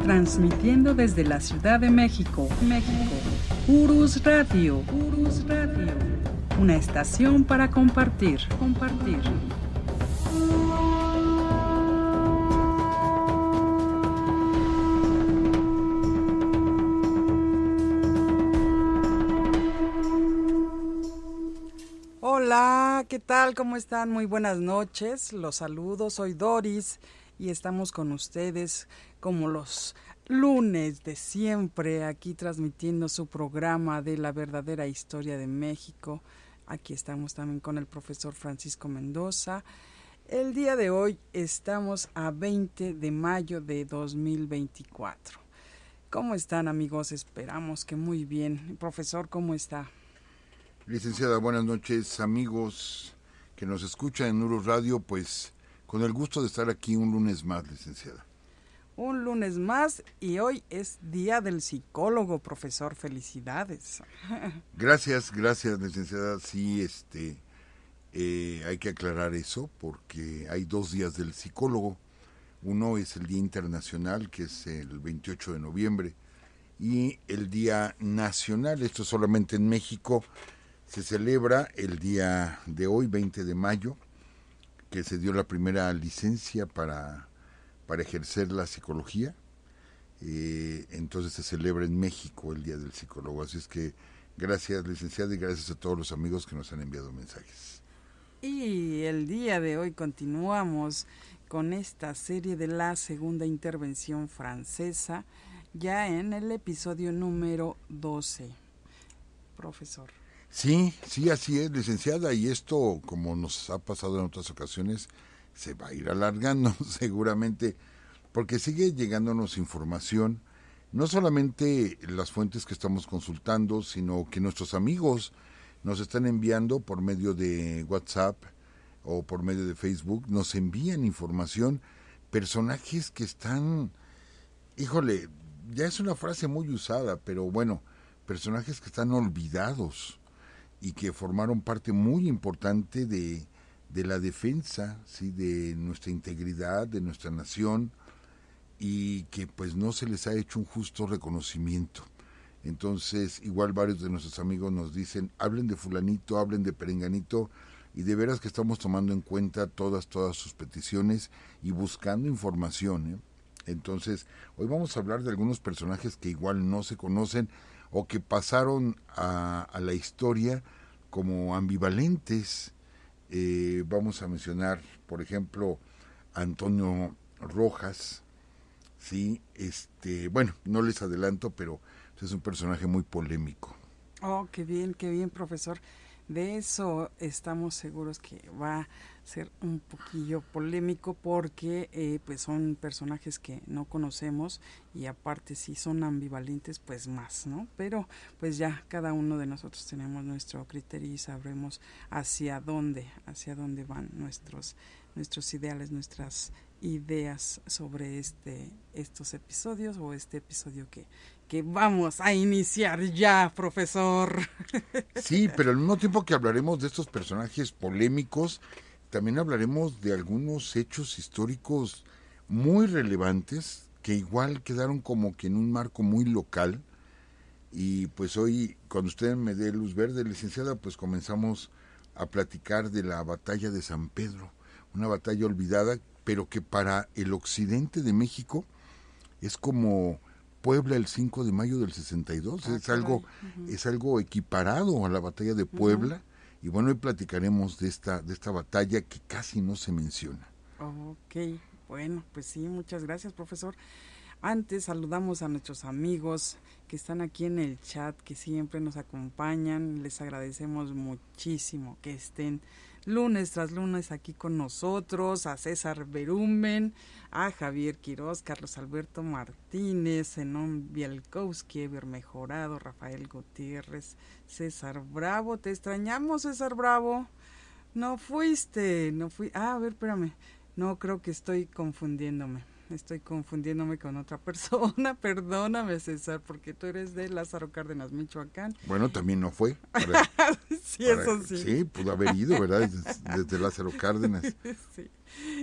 Transmitiendo desde la Ciudad de México, Urus Radio, una estación para compartir. Hola, ¿qué tal? ¿Cómo están? Muy buenas noches. Los saludo, soy Doris y estamos con ustedes como los lunes de siempre, aquí transmitiendo su programa de la verdadera historia de México. Aquí estamos también con el profesor Francisco Mendoza. El día de hoy estamos a 20 de mayo de 2024. ¿Cómo están, amigos? Esperamos que muy bien. Profesor, ¿cómo está? Licenciada, buenas noches, amigos que nos escuchan en Urus Radio, pues con el gusto de estar aquí un lunes más, licenciada. Un lunes más y hoy es Día del Psicólogo, profesor. Felicidades. Gracias, licenciada. Sí, hay que aclarar eso porque hay 2 días del psicólogo. Uno es el Día Internacional, que es el 28 de noviembre, y el Día Nacional, esto solamente en México, se celebra el día de hoy, 20 de mayo, que se dio la primera licencia para ejercer la psicología. Entonces se celebra en México el Día del Psicólogo. Así es que gracias, licenciada, y gracias a todos los amigos que nos han enviado mensajes. Y el día de hoy continuamos con esta serie de la segunda intervención francesa, ya en el episodio número 12. Profesor. Sí, así es, licenciada, y esto, como nos ha pasado en otras ocasiones, se va a ir alargando seguramente, porque sigue llegándonos información, no solamente las fuentes que estamos consultando, sino que nuestros amigos nos están enviando por medio de WhatsApp o por medio de Facebook, nos envían información, personajes que están, híjole, ya es una frase muy usada, pero bueno, personajes que están olvidados y que formaron parte muy importante de la defensa, ¿sí?, de nuestra integridad, de nuestra nación, y que pues no se les ha hecho un justo reconocimiento. Entonces, igual varios de nuestros amigos nos dicen, hablen de fulanito, hablen de perenganito, y de veras que estamos tomando en cuenta todas sus peticiones y buscando información, ¿eh? Entonces, hoy vamos a hablar de algunos personajes que igual no se conocen o que pasaron a la historia como ambivalentes. Vamos a mencionar, por ejemplo, Antonio Rojas, sí, bueno, no les adelanto, pero es un personaje muy polémico. Oh, qué bien, profesor. De eso estamos seguros que va a ser un poquillo polémico porque pues son personajes que no conocemos y aparte si son ambivalentes pues más, ¿no? Pero pues ya cada uno de nosotros tenemos nuestro criterio y sabremos hacia dónde van nuestros ideales, nuestras ideas sobre estos episodios o este episodio que vamos a iniciar ya, profesor. Sí, pero al mismo tiempo que hablaremos de estos personajes polémicos, también hablaremos de algunos hechos históricos muy relevantes que igual quedaron como que en un marco muy local. Y pues hoy, cuando usted me dé luz verde, licenciada, pues comenzamos a platicar de la batalla de San Pedro, una batalla olvidada, pero que para el occidente de México es como Puebla el 5 de mayo del 62, es algo equiparado a la batalla de Puebla, y bueno, hoy platicaremos de esta batalla que casi no se menciona. Ok, bueno, pues sí, muchas gracias, profesor. Antes saludamos a nuestros amigos que están aquí en el chat, que siempre nos acompañan, les agradecemos muchísimo que estén lunes tras lunes aquí con nosotros, a César Berumen, a Javier Quiroz, Carlos Alberto Martínez, Zenón Bielkowski, Eber Mejorado, Rafael Gutiérrez, César Bravo. Te extrañamos, César Bravo. No fuiste, a ver, espérame. No, creo que estoy confundiéndome con otra persona. Perdóname, César, porque tú eres de Lázaro Cárdenas, Michoacán. Bueno, también no fue. Sí, eso sí. Sí, pudo haber ido, ¿verdad? Desde Lázaro Cárdenas. Sí.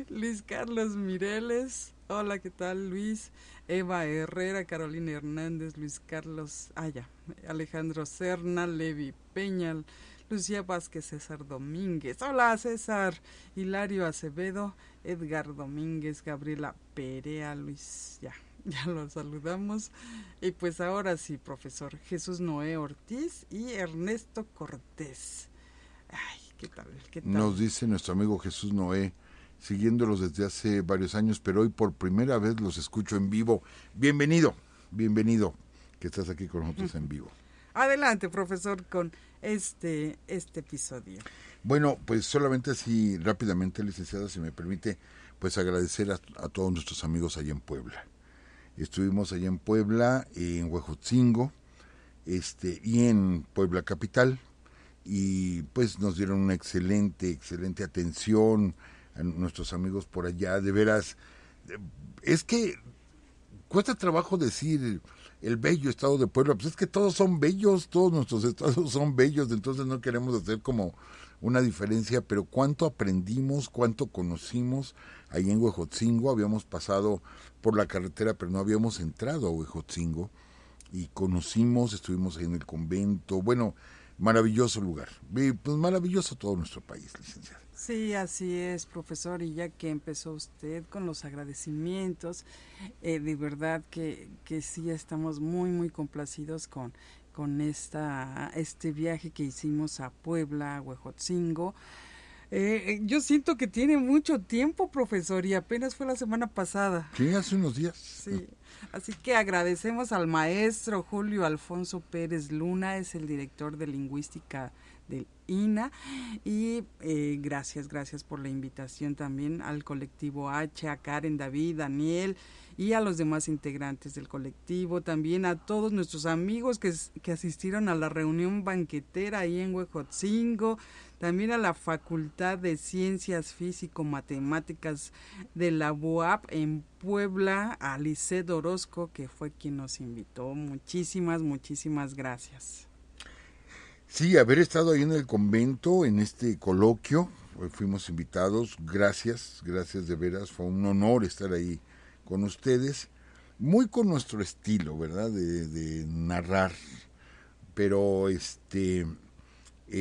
Luis Carlos Mireles, hola, ¿qué tal Luis? Eva Herrera, Carolina Hernández, Luis Carlos, Alejandro Serna, Levi Peña, Lucía Vázquez, César Domínguez, hola César, Hilario Acevedo, Edgar Domínguez, Gabriela Perea, Luis, ya lo saludamos. Y pues ahora sí, profesor, Jesús Noé Ortiz y Ernesto Cortés. Ay, ¿qué tal? ¿Qué tal? Nos dice nuestro amigo Jesús Noé, siguiéndolos desde hace varios años, pero hoy por primera vez los escucho en vivo. Bienvenido, que estás aquí con nosotros en vivo. Adelante, profesor, con este episodio. Bueno, pues solamente así rápidamente, licenciada, si me permite, pues agradecer a todos nuestros amigos allá en Puebla. Estuvimos allá en Puebla, en Huejotzingo, y en Puebla Capital, y pues nos dieron una excelente atención a nuestros amigos por allá. De veras, es que cuesta trabajo decir el bello estado de Puebla, pues es que todos son bellos, todos nuestros estados son bellos, entonces no queremos hacer como una diferencia, pero cuánto aprendimos, cuánto conocimos ahí en Huejotzingo. Habíamos pasado por la carretera, pero no habíamos entrado a Huejotzingo, y conocimos, estuvimos ahí en el convento. Bueno, maravilloso lugar, pues maravilloso todo nuestro país, licenciada. Sí, así es, profesor, y ya que empezó usted con los agradecimientos, de verdad que sí estamos muy complacidos con este viaje que hicimos a Puebla, a Huejotzingo. Yo siento que tiene mucho tiempo, profesor, y apenas fue la semana pasada. Sí, hace unos días. Sí, así que agradecemos al maestro Julio Alfonso Pérez Luna, es el director de lingüística del INA, y gracias por la invitación también al colectivo H, a Karen, David, Daniel y a los demás integrantes del colectivo, también a todos nuestros amigos que asistieron a la reunión banquetera ahí en Huejotzingo, también a la Facultad de Ciencias Físico-Matemáticas de la UAP en Puebla, a Lisset Orozco, que fue quien nos invitó. Muchísimas gracias. Sí, haber estado ahí en el convento, en este coloquio, fuimos invitados, gracias de veras, fue un honor estar ahí con ustedes, muy con nuestro estilo, ¿verdad?, de narrar, pero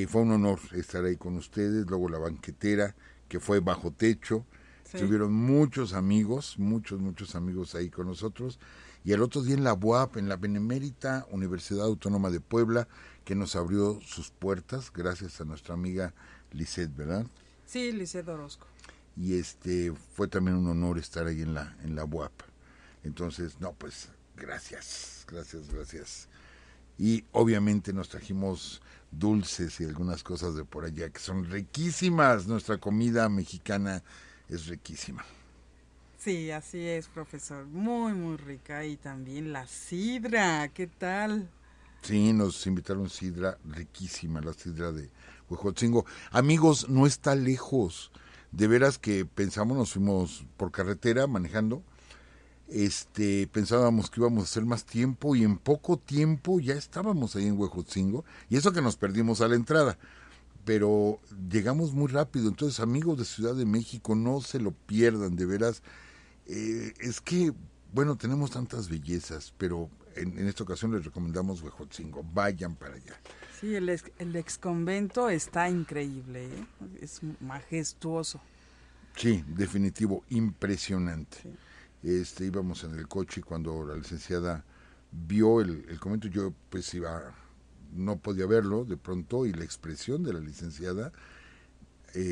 fue un honor estar ahí con ustedes. Luego la banquetera, que fue bajo techo, sí. Tuvieron muchos amigos ahí con nosotros, y el otro día en la UAP, en la Benemérita Universidad Autónoma de Puebla, que nos abrió sus puertas, gracias a nuestra amiga Lisset, ¿verdad? Sí, Lisset Orozco. Y fue también un honor estar ahí en la UAP. Entonces, no, pues, gracias. Y obviamente nos trajimos dulces y algunas cosas de por allá que son riquísimas. Nuestra comida mexicana es riquísima. Sí, así es, profesor, muy rica. Y también la sidra, ¿qué tal? Sí, nos invitaron sidra riquísima, la sidra de Huejotzingo. Amigos, no está lejos. De veras que pensamos, nos fuimos por carretera manejando. Pensábamos que íbamos a hacer más tiempo, y en poco tiempo ya estábamos ahí en Huejotzingo, y eso que nos perdimos a la entrada, pero llegamos muy rápido. Entonces, amigos de Ciudad de México, no se lo pierdan, de veras. Es que, bueno, tenemos tantas bellezas, pero en esta ocasión les recomendamos Huejotzingo, vayan para allá. Sí, el ex convento está increíble, ¿eh? Es majestuoso. Sí, definitivo, impresionante. Sí. Íbamos en el coche, y cuando la licenciada vio el convento, yo pues no podía verlo de pronto, y la expresión de la licenciada,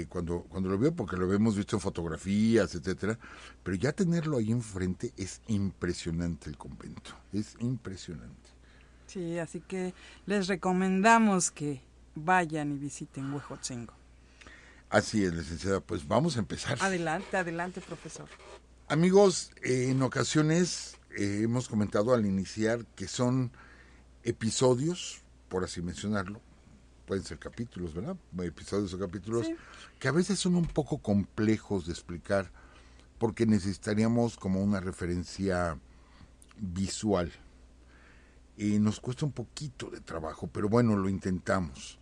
cuando lo vio, porque lo hemos visto en fotografías, etcétera, pero ya tenerlo ahí enfrente, es impresionante el convento, es impresionante. Sí, así que les recomendamos que vayan y visiten Huejotzingo. Así es, licenciada, pues vamos a empezar. Adelante, profesor. Amigos, en ocasiones hemos comentado al iniciar que son episodios, por así mencionarlo, pueden ser capítulos, ¿verdad? Episodios o capítulos, sí, que a veces son un poco complejos de explicar, porque necesitaríamos como una referencia visual. Y nos cuesta un poquito de trabajo, pero bueno, lo intentamos.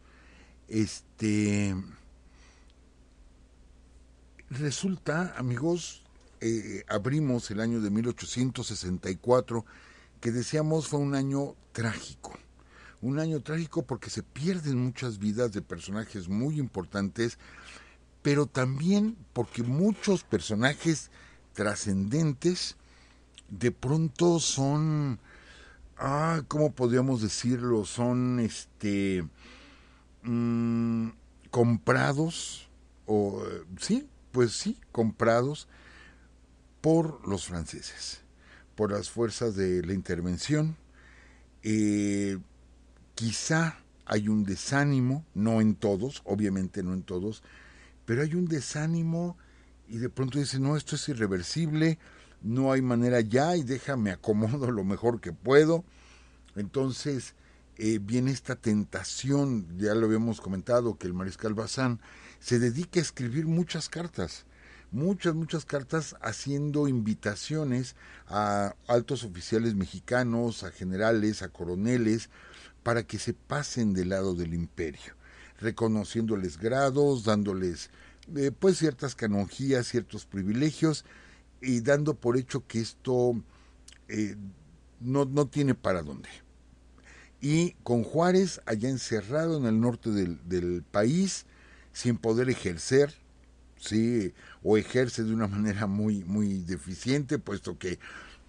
resulta, amigos, abrimos el año de 1864, que decíamos fue un año trágico. Un año trágico porque se pierden muchas vidas de personajes muy importantes, pero también porque muchos personajes trascendentes de pronto son, ¿cómo podríamos decirlo? Son, mmm, comprados, o sí, pues sí, comprados por los franceses, por las fuerzas de la intervención. Eh, Quizá hay un desánimo, no en todos, obviamente no en todos, pero hay un desánimo y de pronto dicen, no, esto es irreversible, no hay manera ya y déjame acomodo lo mejor que puedo. Entonces viene esta tentación, ya lo habíamos comentado, que el mariscal Bazán se dedica a escribir muchas cartas, muchas cartas haciendo invitaciones a altos oficiales mexicanos, a generales, a coroneles, para que se pasen del lado del imperio, reconociéndoles grados, dándoles pues ciertas canonjías, ciertos privilegios y dando por hecho que esto no tiene para dónde. Y con Juárez allá encerrado en el norte del país, sin poder ejercer, sí, o ejerce de una manera muy deficiente, puesto que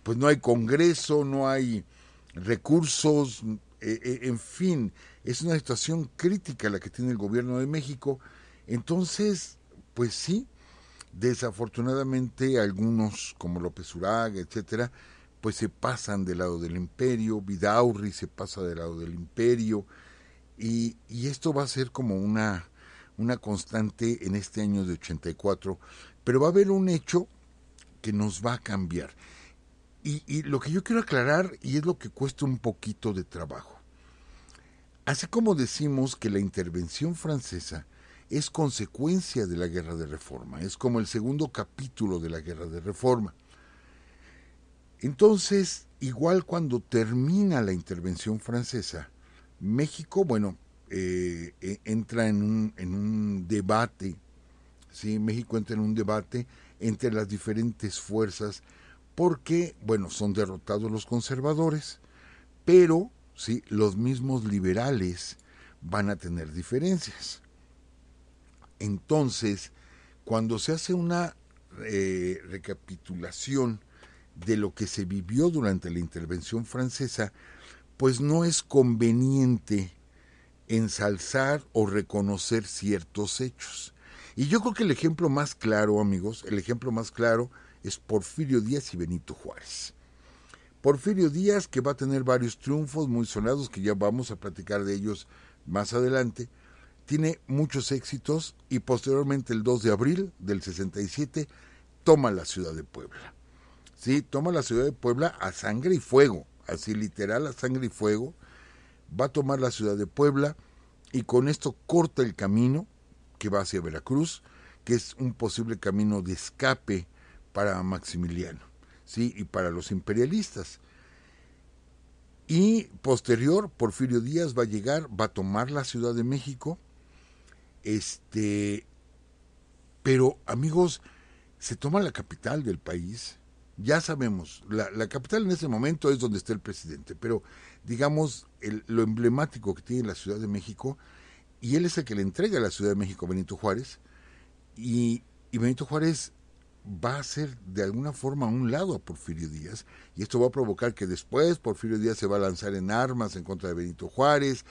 pues no hay Congreso, no hay recursos, en fin, es una situación crítica la que tiene el gobierno de México. Entonces, pues sí, desafortunadamente algunos como López Uraga, etcétera, pues se pasan del lado del imperio, Vidaurri se pasa del lado del imperio, y esto va a ser como una constante en este año de 84, pero va a haber un hecho que nos va a cambiar. Y lo que yo quiero aclarar, y es lo que cuesta un poquito de trabajo, así como decimos que la intervención francesa es consecuencia de la Guerra de Reforma, es como el segundo capítulo de la Guerra de Reforma. Entonces, igual cuando termina la intervención francesa, México, bueno, entra en un debate, ¿sí? México entra en un debate entre las diferentes fuerzas porque, bueno, son derrotados los conservadores, pero, ¿sí? Los mismos liberales van a tener diferencias. Entonces, cuando se hace una recapitulación de lo que se vivió durante la intervención francesa, pues no es conveniente ensalzar o reconocer ciertos hechos. Y yo creo que el ejemplo más claro, amigos, el ejemplo más claro es Porfirio Díaz y Benito Juárez. Porfirio Díaz, que va a tener varios triunfos muy sonados, que ya vamos a platicar de ellos más adelante, tiene muchos éxitos y posteriormente el 2 de abril del 67 toma la ciudad de Puebla. Sí, toma la ciudad de Puebla a sangre y fuego, así literal, a sangre y fuego. Va a tomar la ciudad de Puebla y con esto corta el camino que va hacia Veracruz, que es un posible camino de escape para Maximiliano, ¿sí? Y para los imperialistas. Y posterior, Porfirio Díaz va a llegar, va a tomar la Ciudad de México, pero amigos, se toma la capital del país. Ya sabemos, la capital en ese momento es donde está el presidente, pero digamos lo emblemático que tiene la Ciudad de México, y él es el que le entrega la Ciudad de México a Benito Juárez, y Benito Juárez va a hacer de alguna forma a un lado a Porfirio Díaz, y esto va a provocar que después Porfirio Díaz se va a lanzar en armas en contra de Benito Juárez.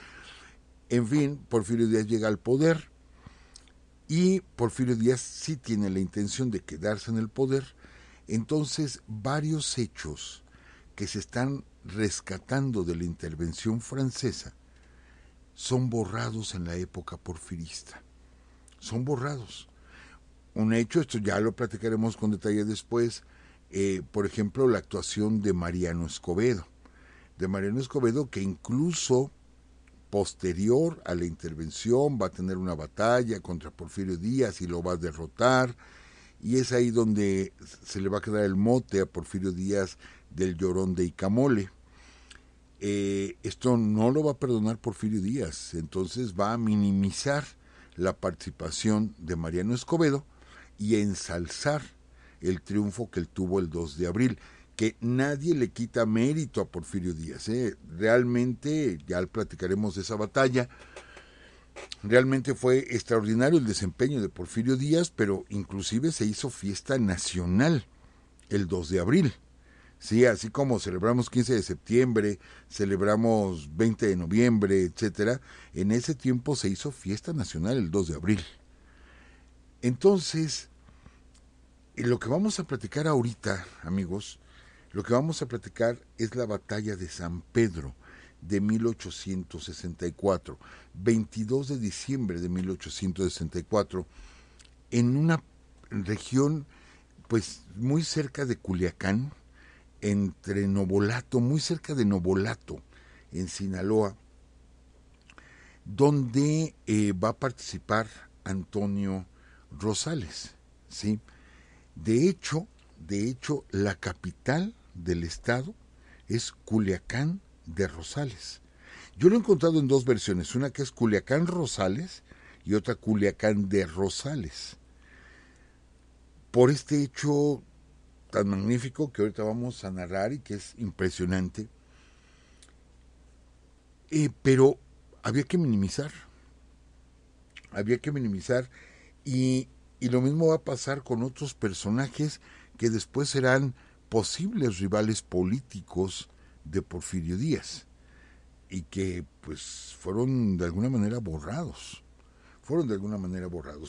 En fin, Porfirio Díaz llega al poder, y Porfirio Díaz sí tiene la intención de quedarse en el poder. Entonces, varios hechos que se están rescatando de la intervención francesa son borrados en la época porfirista. Son borrados. Un hecho, esto ya lo platicaremos con detalle después, por ejemplo, la actuación de Mariano Escobedo. De Mariano Escobedo, que incluso posterior a la intervención va a tener una batalla contra Porfirio Díaz y lo va a derrotar, y es ahí donde se le va a quedar el mote a Porfirio Díaz del Llorón de Icamole. Esto no lo va a perdonar Porfirio Díaz, entonces va a minimizar la participación de Mariano Escobedo y ensalzar el triunfo que él tuvo el 2 de abril, que nadie le quita mérito a Porfirio Díaz. Realmente, ya platicaremos de esa batalla, realmente fue extraordinario el desempeño de Porfirio Díaz, pero inclusive se hizo fiesta nacional el 2 de abril. Sí, así como celebramos 15 de septiembre, celebramos 20 de noviembre, etcétera, en ese tiempo se hizo fiesta nacional el 2 de abril. Entonces, lo que vamos a platicar ahorita, amigos, lo que vamos a platicar es la batalla de San Pedro de 1864, 22 de diciembre de 1864, en una región pues muy cerca de Culiacán, entre Nobolato, muy cerca de Nobolato, en Sinaloa, donde va a participar Antonio Rosales, ¿sí? De hecho, la capital del estado es Culiacán de Rosales. Yo lo he encontrado en dos versiones, una que es Culiacán Rosales y otra Culiacán de Rosales. Por este hecho tan magnífico que ahorita vamos a narrar y que es impresionante, pero había que minimizar y lo mismo va a pasar con otros personajes que después serán posibles rivales políticos de Porfirio Díaz y que pues fueron de alguna manera borrados.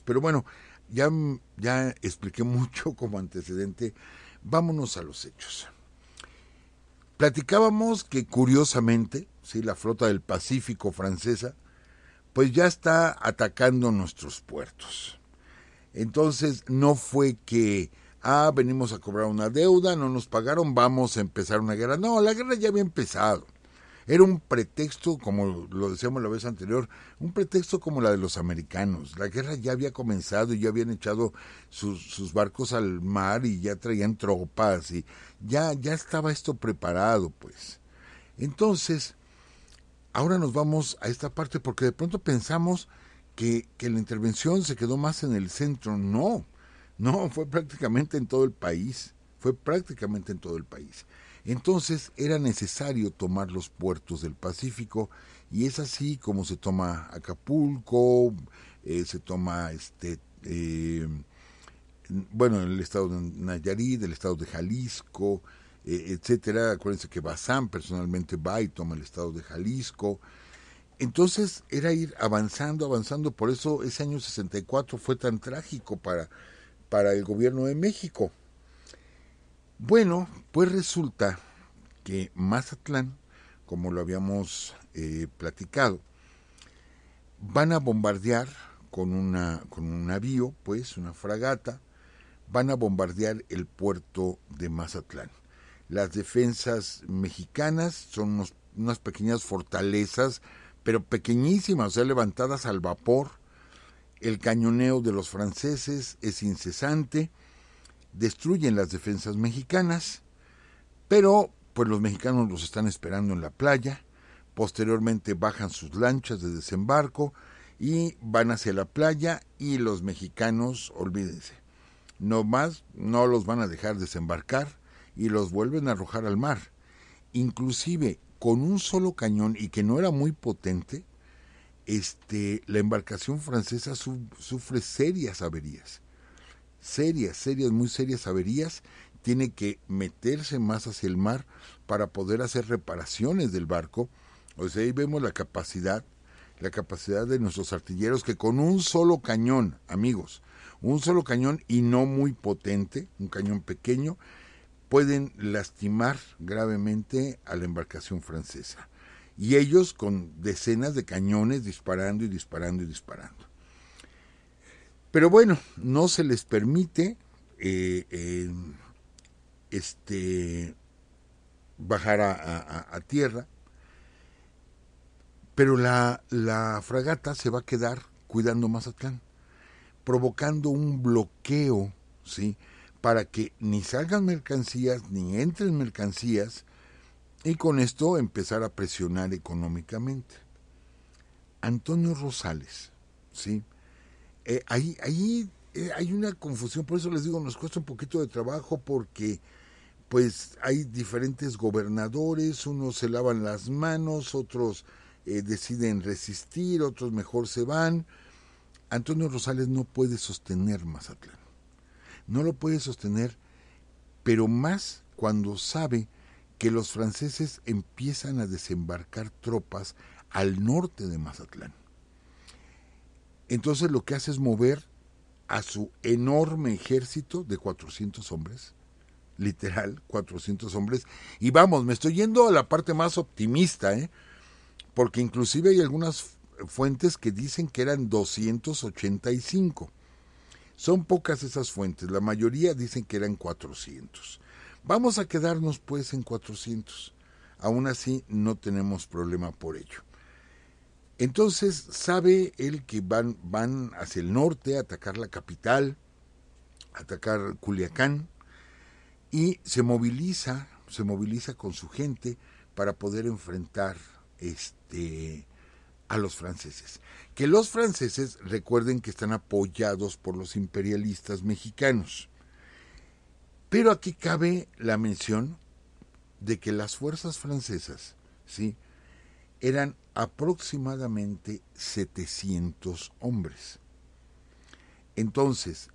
Pero bueno, ya expliqué mucho como antecedente. Vámonos a los hechos. Platicábamos que curiosamente, sí, la flota del Pacífico francesa, pues ya está atacando nuestros puertos. Entonces no fue que, venimos a cobrar una deuda, no nos pagaron, vamos a empezar una guerra. No, la guerra ya había empezado. Era un pretexto, como lo decíamos la vez anterior, un pretexto como la de los americanos. La guerra ya había comenzado y ya habían echado sus barcos al mar y ya traían tropas y ya estaba esto preparado, pues. Entonces, ahora nos vamos a esta parte porque de pronto pensamos que la intervención se quedó más en el centro. No, fue prácticamente en todo el país. Entonces era necesario tomar los puertos del Pacífico y es así como se toma Acapulco, se toma el estado de Nayarit, el estado de Jalisco, etcétera. Acuérdense que Bazán personalmente va y toma el estado de Jalisco. Entonces era ir avanzando, por eso ese año 64 fue tan trágico para el gobierno de México. Bueno, pues resulta que Mazatlán, como lo habíamos platicado, van a bombardear con un navío, pues una fragata, van a bombardear el puerto de Mazatlán. Las defensas mexicanas son unas pequeñas fortalezas, pero pequeñísimas, o sea, levantadas al vapor. El cañoneo de los franceses es incesante, destruyen las defensas mexicanas, pero pues los mexicanos los están esperando en la playa. Posteriormente bajan sus lanchas de desembarco y van hacia la playa y los mexicanos, olvídense, no los van a dejar desembarcar y los vuelven a arrojar al mar. Inclusive con un solo cañón y que no era muy potente, la embarcación francesa sufre serias averías. Muy serias averías, tiene que meterse más hacia el mar para poder hacer reparaciones del barco. O sea, ahí vemos la capacidad de nuestros artilleros que con un solo cañón, amigos, un solo cañón y no muy potente, un cañón pequeño, pueden lastimar gravemente a la embarcación francesa. Y ellos con decenas de cañones disparando. Pero bueno, no se les permite bajar a tierra, pero la fragata se va a quedar cuidando Mazatlán, provocando un bloqueo, ¿sí?, para que ni salgan mercancías, ni entren mercancías, y con esto empezar a presionar económicamente. Antonio Rosales, ¿sí? Ahí hay una confusión, por eso les digo, nos cuesta un poquito de trabajo porque pues hay diferentes gobernadores, unos se lavan las manos, otros deciden resistir, otros mejor se van. Antonio Rosales no puede sostener Mazatlán, no lo puede sostener, pero más cuando sabe que los franceses empiezan a desembarcar tropas al norte de Mazatlán. Entonces lo que hace es mover a su enorme ejército de 400 hombres, literal, 400 hombres, y vamos, me estoy yendo a la parte más optimista, porque inclusive hay algunas fuentes que dicen que eran 285. Son pocas esas fuentes, la mayoría dicen que eran 400. Vamos a quedarnos pues en 400. Aún así no tenemos problema por ello. Entonces sabe él que van hacia el norte a atacar la capital, a atacar Culiacán, y se moviliza con su gente para poder enfrentar a los franceses. Que los franceses, recuerden que están apoyados por los imperialistas mexicanos. Pero aquí cabe la mención de que las fuerzas francesas, ¿sí?, eran aproximadamente 700 hombres. Entonces,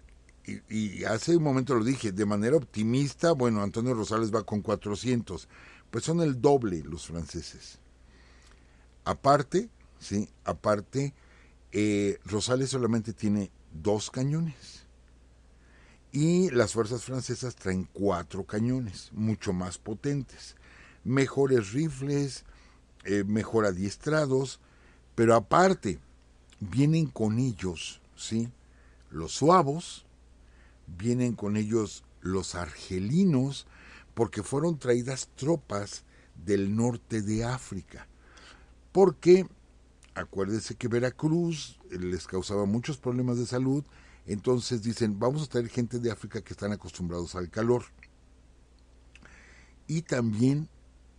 y hace un momento lo dije, de manera optimista, bueno, Antonio Rosales va con 400, pues son el doble los franceses. Aparte, ¿sí?, Rosales solamente tiene 2 cañones. Y las fuerzas francesas traen 4 cañones, mucho más potentes, mejores rifles, mejor adiestrados, pero aparte vienen con ellos, ¿sí?, los suavos, vienen con ellos los argelinos, porque fueron traídas tropas del norte de África, porque acuérdense que Veracruz les causaba muchos problemas de salud, entonces dicen, vamos a traer gente de África que están acostumbrados al calor. Y también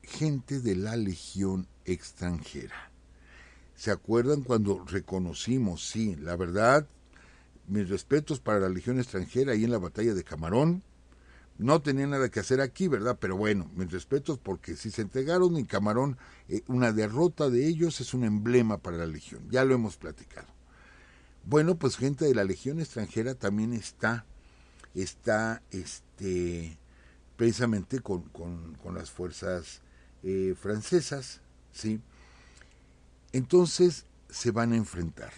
gente de la Legión extranjera. ¿Se acuerdan cuando reconocimos, sí, la verdad, mis respetos para la Legión extranjera ahí en la batalla de Camarón? No tenía nada que hacer aquí, ¿verdad? Pero bueno, mis respetos porque si se entregaron en Camarón, una derrota de ellos es un emblema para la Legión. Ya lo hemos platicado. Bueno, pues gente de la Legión extranjera también está precisamente con las fuerzas francesas, ¿sí? Entonces se van a enfrentar.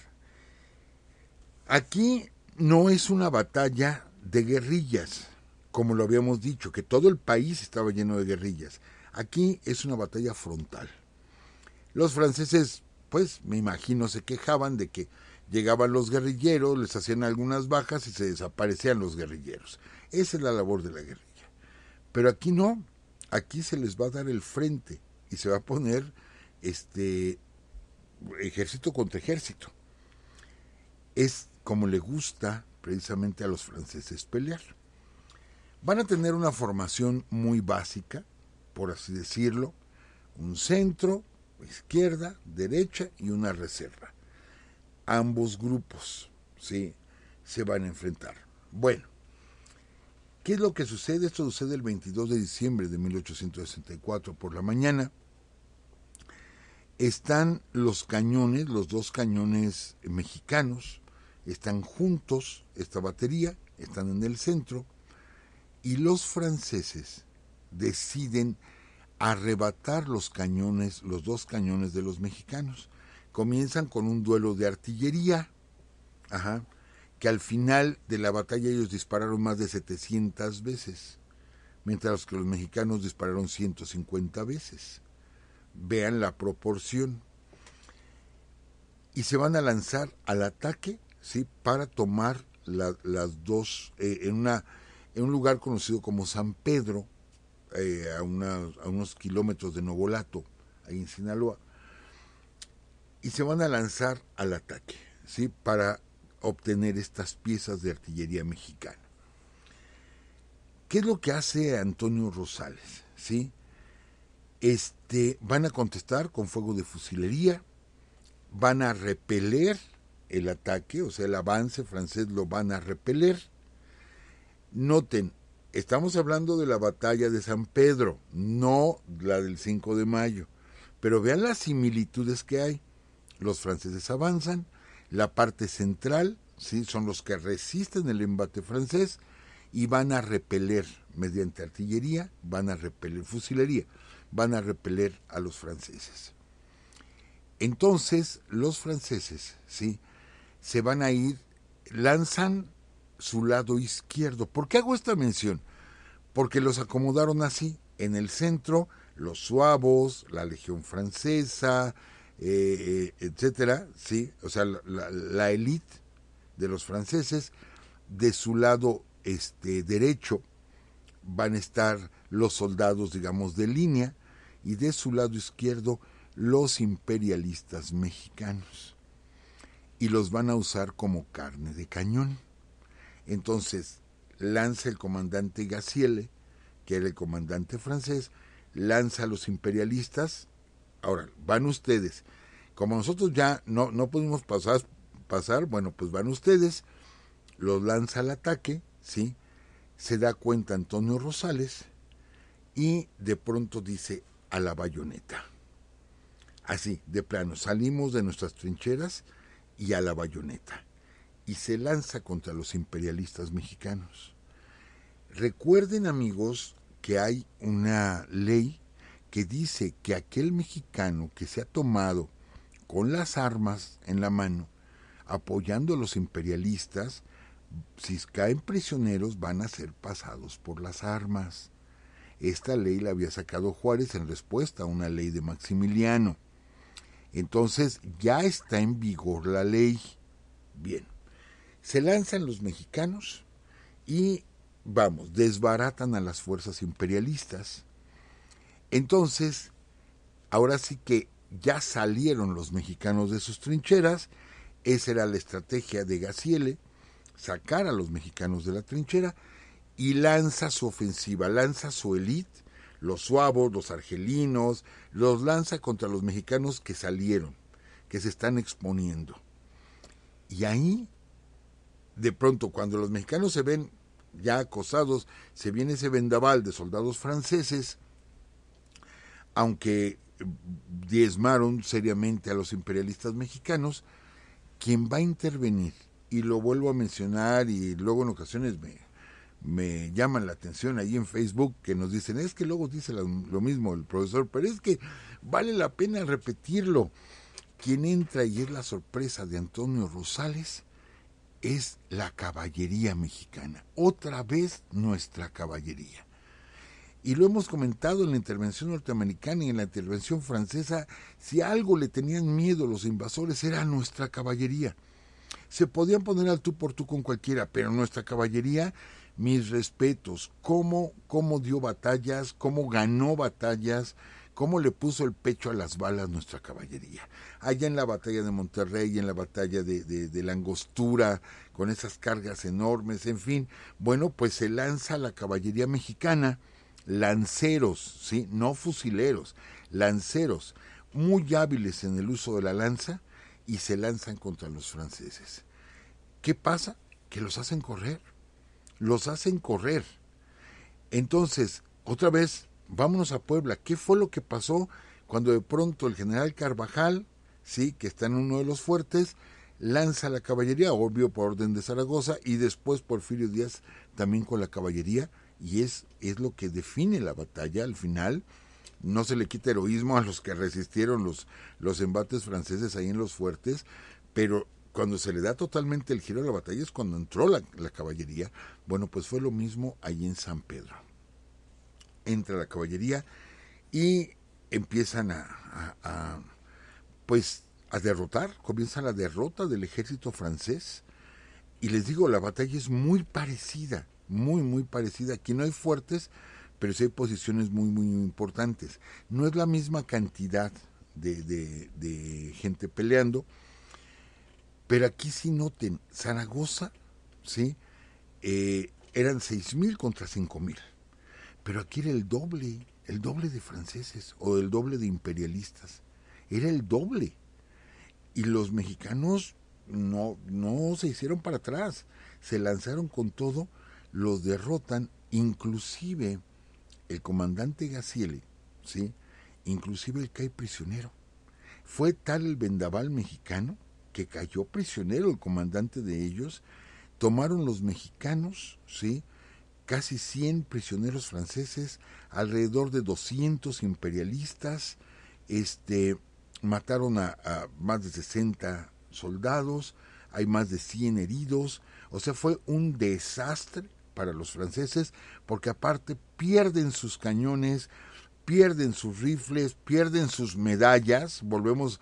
Aquí no es una batalla de guerrillas, como lo habíamos dicho, que todo el país estaba lleno de guerrillas. Aquí es una batalla frontal. Los franceses, pues, me imagino, se quejaban de que llegaban los guerrilleros, les hacían algunas bajas y se desaparecían los guerrilleros. Esa es la labor de la guerrilla. Pero aquí no, aquí se les va a dar el frente y se va a poner ejército contra ejército. Es como le gusta precisamente a los franceses pelear. Van a tener una formación muy básica, por así decirlo, un centro, izquierda, derecha y una reserva. Ambos grupos, ¿sí?, se van a enfrentar. Bueno, ¿qué es lo que sucede? Esto sucede el 22 de diciembre de 1864 por la mañana. Están los cañones, los 2 cañones mexicanos, están juntos, esta batería, están en el centro, y los franceses deciden arrebatar los cañones, los 2 cañones de los mexicanos. Comienzan con un duelo de artillería, que al final de la batalla ellos dispararon más de 700 veces, mientras que los mexicanos dispararon 150 veces. Vean la proporción. Y se van a lanzar al ataque, ¿sí?, para tomar las dos, en un lugar conocido como San Pedro, a unos kilómetros de Novolato, ahí en Sinaloa, y se van a lanzar al ataque, ¿sí?, para obtener estas piezas de artillería mexicana. ¿Qué es lo que hace Antonio Rosales? ¿Sí? Van a contestar con fuego de fusilería, van a repeler el ataque, o sea, el avance francés lo van a repeler. Noten, estamos hablando de la batalla de San Pedro, no la del 5 de mayo. Pero vean las similitudes que hay. Los franceses avanzan, la parte central, ¿sí?, son los que resisten el embate francés y van a repeler mediante artillería, van a repeler fusilería, van a repeler a los franceses. Entonces, los franceses, ¿sí?, se van a ir, lanzan su lado izquierdo. ¿Por qué hago esta mención? Porque los acomodaron así. En el centro, los suavos, la Legión Francesa, etcétera, ¿sí? O sea, la élite de los franceses. De su lado derecho van a estar los soldados, digamos, de línea, y de su lado izquierdo los imperialistas mexicanos. Y los van a usar como carne de cañón. Entonces, lanza el comandante Gaziele, que era el comandante francés, lanza a los imperialistas. Ahora, van ustedes. Como nosotros ya no pudimos pasar, bueno, pues van ustedes, los lanza al ataque, ¿sí? Se da cuenta Antonio Rosales y de pronto dice: a la bayoneta. Así, de plano, salimos de nuestras trincheras y a la bayoneta. Y se lanza contra los imperialistas mexicanos. Recuerden, amigos, que hay una ley que dice que aquel mexicano que se ha tomado con las armas en la mano, apoyando a los imperialistas, si caen prisioneros van a ser pasados por las armas. Esta ley la había sacado Juárez en respuesta a una ley de Maximiliano. Entonces ya está en vigor la ley. Bien, se lanzan los mexicanos y, vamos, desbaratan a las fuerzas imperialistas. Entonces, ahora sí que ya salieron los mexicanos de sus trincheras. Esa era la estrategia de Gaziele, sacar a los mexicanos de la trinchera, y lanza su ofensiva, lanza su élite, los suavos, los argelinos, los lanza contra los mexicanos que salieron, que se están exponiendo. Y ahí, de pronto, cuando los mexicanos se ven ya acosados, se viene ese vendaval de soldados franceses, aunque diezmaron seriamente a los imperialistas mexicanos. Quien va a intervenir, y lo vuelvo a mencionar y luego en ocasiones me llaman la atención ahí en Facebook, que nos dicen: es que luego dice lo mismo el profesor, pero es que vale la pena repetirlo. Quien entra, y es la sorpresa de Antonio Rosales, es la caballería mexicana. Otra vez nuestra caballería. Y lo hemos comentado en la intervención norteamericana y en la intervención francesa: si a algo le tenían miedo los invasores era a nuestra caballería. Se podían poner al tú por tú con cualquiera, pero nuestra caballería, mis respetos, cómo dio batallas, cómo ganó batallas, cómo le puso el pecho a las balas nuestra caballería. Allá en la batalla de Monterrey, en la batalla de la Angostura, con esas cargas enormes, en fin. Bueno, pues se lanza la caballería mexicana, lanceros, ¿sí?, no fusileros, lanceros, muy hábiles en el uso de la lanza, y se lanzan contra los franceses. ¿Qué pasa? Que los hacen correr. Entonces, otra vez, vámonos a Puebla. ¿Qué fue lo que pasó cuando de pronto el general Carvajal, sí, que está en uno de los fuertes, lanza la caballería, obvio por orden de Zaragoza, y después Porfirio Díaz también con la caballería, y es lo que define la batalla al final? No se le quita heroísmo a los que resistieron los embates franceses ahí en los fuertes, pero cuando se le da totalmente el giro a la batalla es cuando entró la caballería. Bueno, pues fue lo mismo ahí en San Pedro. Entra la caballería y empiezan a derrotar, comienza la derrota del ejército francés. Y les digo, la batalla es muy parecida, muy parecida. Aquí no hay fuertes, pero sí hay posiciones muy importantes. No es la misma cantidad de gente peleando, pero aquí sí noten, Zaragoza, ¿sí?, eran 6,000 contra 5,000, pero aquí era el doble de franceses o el doble de imperialistas, era el doble. Y los mexicanos no se hicieron para atrás, se lanzaron con todo, los derrotan, inclusive el comandante Gaziele, ¿sí? Inclusive él cae prisionero. Fue tal el vendaval mexicano que cayó prisionero el comandante de ellos. Tomaron los mexicanos, ¿sí? Casi 100 prisioneros franceses, alrededor de 200 imperialistas, mataron a más de 60 soldados, hay más de 100 heridos, o sea, fue un desastre para los franceses, porque aparte pierden sus cañones, pierden sus rifles, pierden sus medallas, volvemos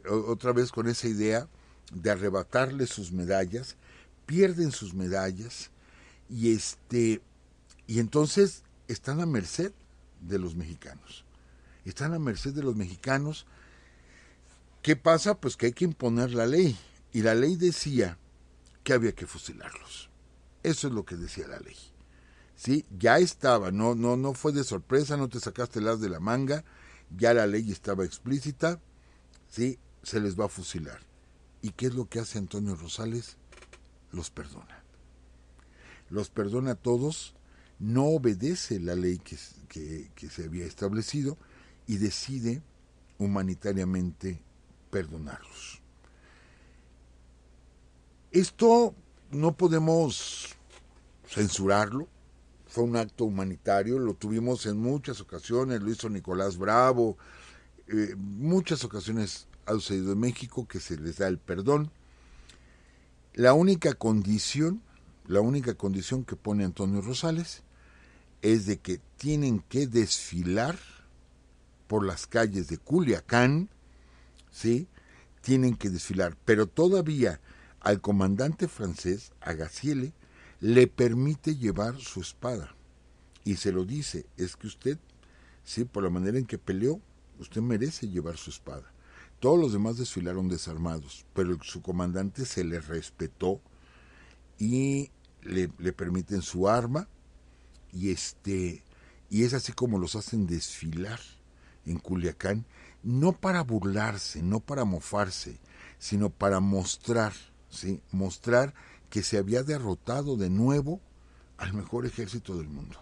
otra vez con esa idea de arrebatarles sus medallas, pierden sus medallas, y y entonces están a merced de los mexicanos. Están a merced de los mexicanos. ¿Qué pasa? Pues que hay que imponer la ley. Y la ley decía que había que fusilarlos. Eso es lo que decía la ley. ¿Sí? Ya estaba, no fue de sorpresa, no te sacaste el as de la manga, ya la ley estaba explícita, ¿sí? Se les va a fusilar. ¿Y qué es lo que hace Antonio Rosales? Los perdona. Los perdona a todos, no obedece la ley que se había establecido y decide humanitariamente perdonarlos. Esto no podemos censurarlo, fue un acto humanitario, lo tuvimos en muchas ocasiones, lo hizo Nicolás Bravo, muchas ocasiones ha sucedido en México que se les da el perdón. La única condición que pone Antonio Rosales es de que tienen que desfilar por las calles de Culiacán, ¿sí? Tienen que desfilar, pero todavía al comandante francés, a Gaziele, le permite llevar su espada. Y se lo dice, es que usted, sí, por la manera en que peleó, usted merece llevar su espada. Todos los demás desfilaron desarmados, pero su comandante se le respetó y le permiten su arma, y y es así como los hacen desfilar en Culiacán, no para burlarse, no para mofarse, sino para mostrar, ¿sí? Mostrar que se había derrotado de nuevo al mejor ejército del mundo.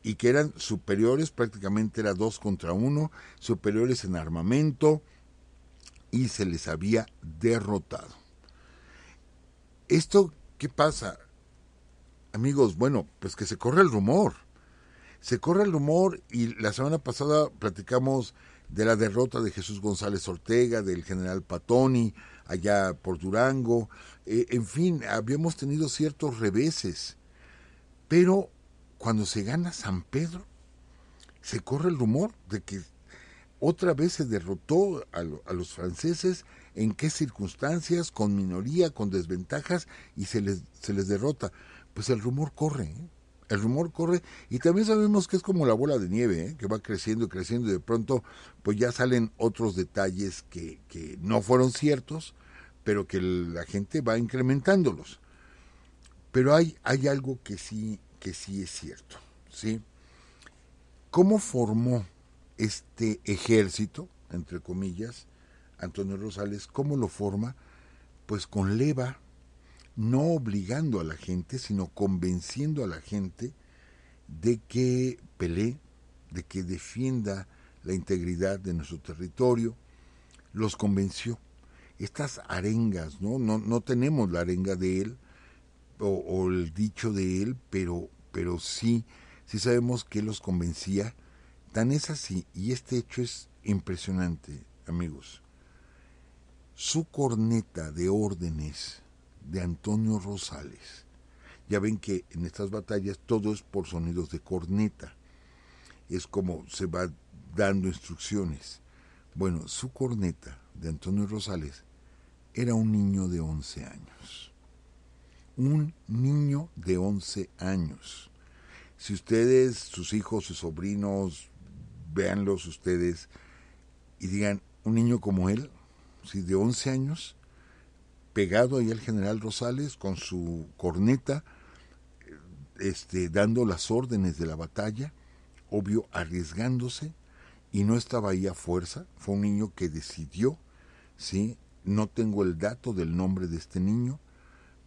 Y que eran superiores, prácticamente era 2 contra 1, superiores en armamento, y se les había derrotado. ¿Esto qué pasa? Amigos, bueno, pues que se corre el rumor. Se corre el rumor, y la semana pasada platicamos de la derrota de Jesús González Ortega, del general Patoni, allá por Durango. En fin, habíamos tenido ciertos reveses. Pero cuando se gana San Pedro, se corre el rumor de que otra vez se derrotó a los franceses, en qué circunstancias, con minoría, con desventajas, y se les derrota. Pues el rumor corre, ¿eh? El rumor corre, y también sabemos que es como la bola de nieve, ¿eh? Que va creciendo y creciendo, y de pronto pues ya salen otros detalles que no fueron ciertos, pero que la gente va incrementándolos. Pero hay algo que sí es cierto, ¿sí? ¿Cómo formó este ejército, entre comillas, Antonio Rosales? ¿Cómo lo forma? Pues con leva, no obligando a la gente, sino convenciendo a la gente de que pelee, de que defienda la integridad de nuestro territorio. Los convenció. Estas arengas, no tenemos la arenga de él o el dicho de él, pero sí sabemos que los convencía. Tan es así, y este hecho es impresionante, amigos. Su corneta de órdenes de Antonio Rosales, ya ven que en estas batallas todo es por sonidos de corneta, es como se va dando instrucciones. Bueno, su corneta de Antonio Rosales era un niño de 11 años. Un niño de 11 años. Si ustedes, sus hijos, sus sobrinos, véanlos ustedes y digan, un niño como él, ¿sí? De 11 años, pegado ahí al general Rosales con su corneta, dando las órdenes de la batalla, obvio arriesgándose, y no estaba ahí a fuerza, fue un niño que decidió, ¿sí?, no tengo el dato del nombre de este niño,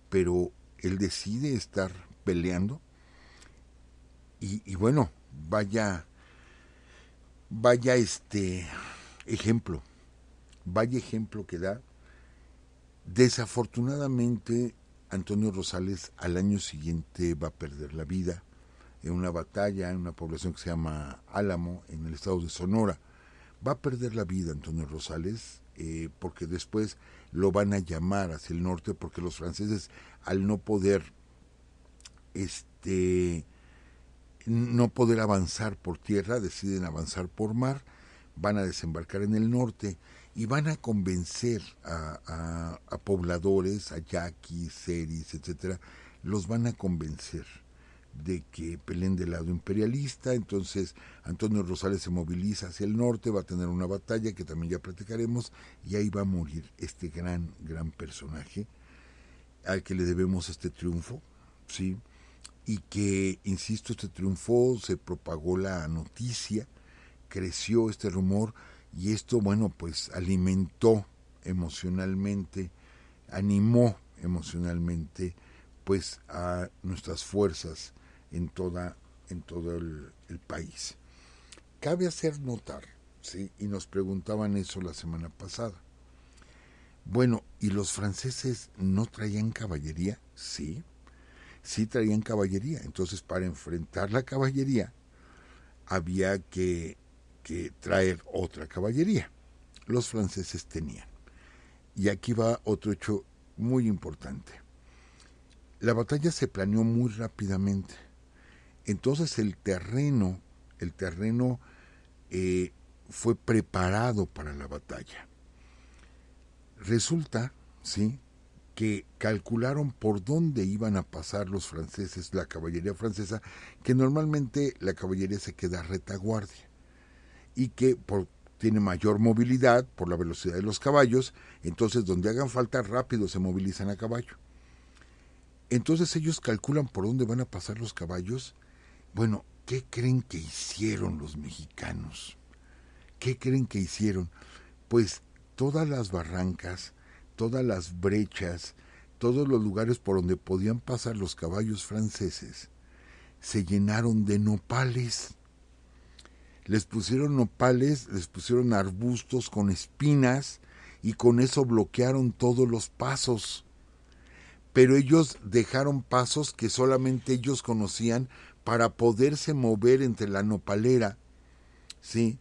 pero él decide estar peleando y bueno, vaya ejemplo, vaya ejemplo que da. Desafortunadamente, Antonio Rosales al año siguiente va a perder la vida en una batalla en una población que se llama Álamo, en el estado de Sonora. Va a perder la vida Antonio Rosales porque después lo van a llamar hacia el norte porque los franceses, al no poder no poder avanzar por tierra, deciden avanzar por mar, van a desembarcar en el norte y van a convencer a pobladores, a yaquis, seris, etcétera, los van a convencer de que peleen del lado imperialista. Entonces Antonio Rosales se moviliza hacia el norte, va a tener una batalla que también ya platicaremos, y ahí va a morir este gran personaje al que le debemos este triunfo, ¿sí? Y que, insisto, este triunfo, se propagó la noticia, creció este rumor, y esto, bueno, pues alimentó emocionalmente, animó emocionalmente, pues a nuestras fuerzas en todo el país. Cabe hacer notar, ¿sí? Y nos preguntaban eso la semana pasada. Bueno, ¿y los franceses no traían caballería? Sí, sí traían caballería. Entonces, para enfrentar la caballería, había que traer otra caballería. Los franceses tenían. Y aquí va otro hecho muy importante. La batalla se planeó muy rápidamente. Entonces el terreno fue preparado para la batalla. Resulta, ¿sí?, que calcularon por dónde iban a pasar los franceses, la caballería francesa, que normalmente la caballería se queda a retaguardia y que tiene mayor movilidad por la velocidad de los caballos, entonces donde hagan falta rápido se movilizan a caballo. Entonces ellos calculan por dónde van a pasar los caballos. Bueno, ¿qué creen que hicieron los mexicanos? ¿Qué creen que hicieron? Pues todas las barrancas, todas las brechas, todos los lugares por donde podían pasar los caballos franceses, se llenaron de nopales. Les pusieron nopales, les pusieron arbustos con espinas, y con eso bloquearon todos los pasos. Pero ellos dejaron pasos que solamente ellos conocían para poderse mover entre la nopalera, ¿sí?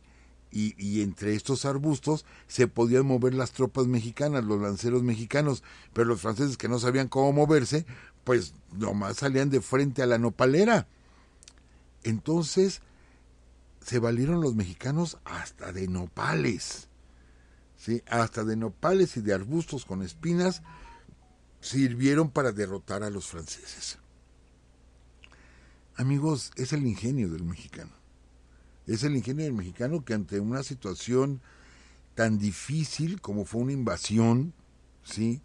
Y entre estos arbustos se podían mover las tropas mexicanas, los lanceros mexicanos, pero los franceses, que no sabían cómo moverse, pues nomás salían de frente a la nopalera. Entonces se valieron los mexicanos hasta de nopales, ¿sí? Hasta de nopales y de arbustos con espinas sirvieron para derrotar a los franceses. Amigos, es el ingenio del mexicano. Es el ingenio del mexicano que ante una situación tan difícil como fue una invasión, ¿sí?,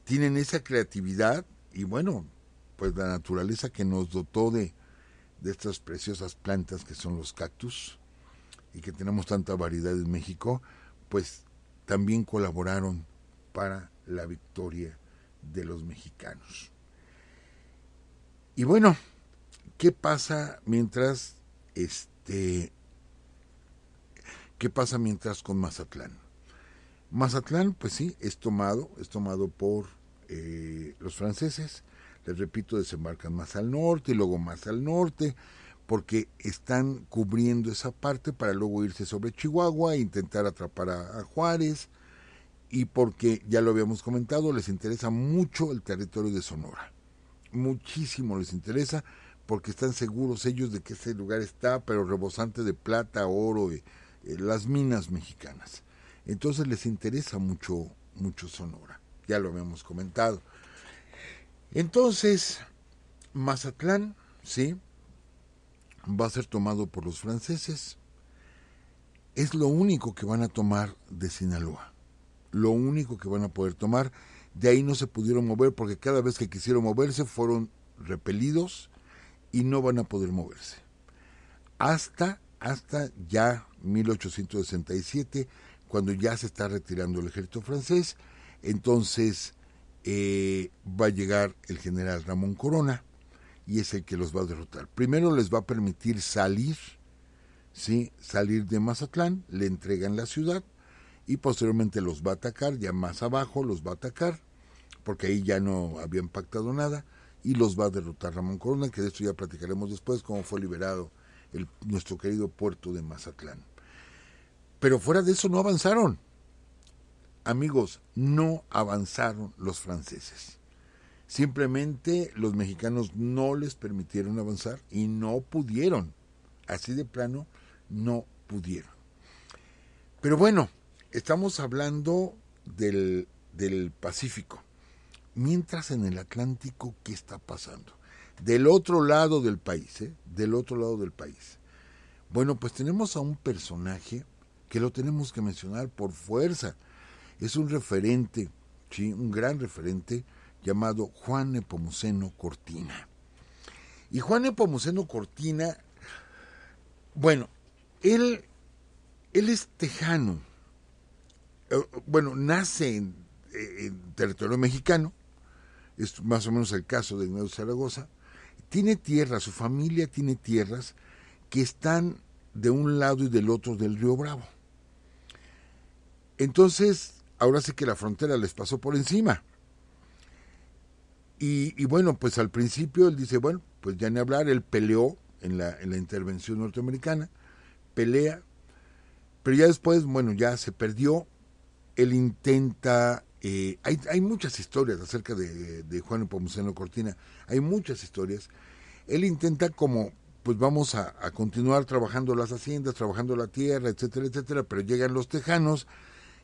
tienen esa creatividad. Y bueno, pues la naturaleza que nos dotó de estas preciosas plantas que son los cactus, y que tenemos tanta variedad en México, pues también colaboraron para la victoria de los mexicanos. Y bueno, ¿qué pasa mientras con Mazatlán? Mazatlán, pues sí, es tomado por los franceses. Les repito, desembarcan más al norte y luego más al norte, porque están cubriendo esa parte para luego irse sobre Chihuahua e intentar atrapar a Juárez, y porque, ya lo habíamos comentado, les interesa mucho el territorio de Sonora. Muchísimo les interesa, porque están seguros ellos de que ese lugar está, pero rebosante de plata, oro, las minas mexicanas. Entonces les interesa mucho Sonora, ya lo habíamos comentado. Entonces, Mazatlán, sí, va a ser tomado por los franceses. Es lo único que van a tomar de Sinaloa, lo único que van a poder tomar. De ahí no se pudieron mover, porque cada vez que quisieron moverse fueron repelidos y no van a poder moverse. Hasta ya 1867, cuando ya se está retirando el ejército francés, Entonces va a llegar el general Ramón Corona y es el que los va a derrotar. Primero les va a permitir salir, ¿sí? Salir de Mazatlán, le entregan la ciudad y posteriormente los va a atacar, ya más abajo los va a atacar, porque ahí ya no habían pactado nada, y los va a derrotar Ramón Corona, que de esto ya platicaremos después, cómo fue liberado nuestro querido puerto de Mazatlán. Pero fuera de eso no avanzaron. Amigos, no avanzaron los franceses. Simplemente los mexicanos no les permitieron avanzar y no pudieron. Así de plano, no pudieron. Pero bueno, estamos hablando del Pacífico. Mientras en el Atlántico, ¿qué está pasando? Del otro lado del país, del otro lado del país. Bueno, pues tenemos a un personaje que lo tenemos que mencionar por fuerza. Es un referente, ¿sí? Un gran referente llamado Juan Nepomuceno Cortina. Y Juan Nepomuceno Cortina, bueno, él es tejano. Bueno, nace en territorio mexicano, es más o menos el caso de Ignacio Zaragoza. Tiene tierras, su familia tiene tierras que están de un lado y del otro del río Bravo. Entonces, ahora sí que la frontera les pasó por encima. Y bueno, pues al principio él dice, bueno, pues ya ni hablar, él peleó en la intervención norteamericana, pelea, pero ya después, bueno, ya se perdió. Él intenta, hay muchas historias acerca de Juan Nepomuceno Cortina, hay muchas historias. Él intenta como, pues vamos a continuar trabajando las haciendas, trabajando la tierra, etcétera, etcétera, pero llegan los tejanos,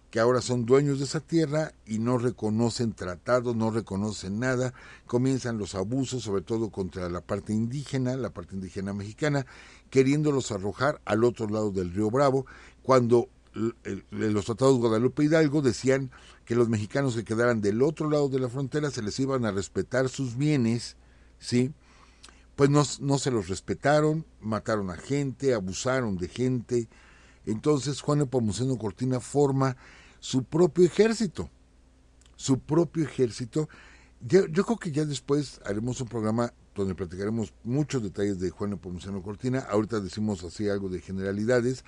que ahora son dueños de esa tierra y no reconocen tratados, no reconocen nada, comienzan los abusos, sobre todo contra la parte indígena mexicana, queriéndolos arrojar al otro lado del río Bravo, cuando los tratados Guadalupe Hidalgo decían que los mexicanos que quedaran del otro lado de la frontera se les iban a respetar sus bienes, ¿sí? Pues no se los respetaron, mataron a gente, abusaron de gente. Entonces Juan Nepomuceno Cortina forma su propio ejército. Yo creo que ya después haremos un programa donde platicaremos muchos detalles de Juan Nepomuceno Cortina. Ahorita decimos así algo de generalidades.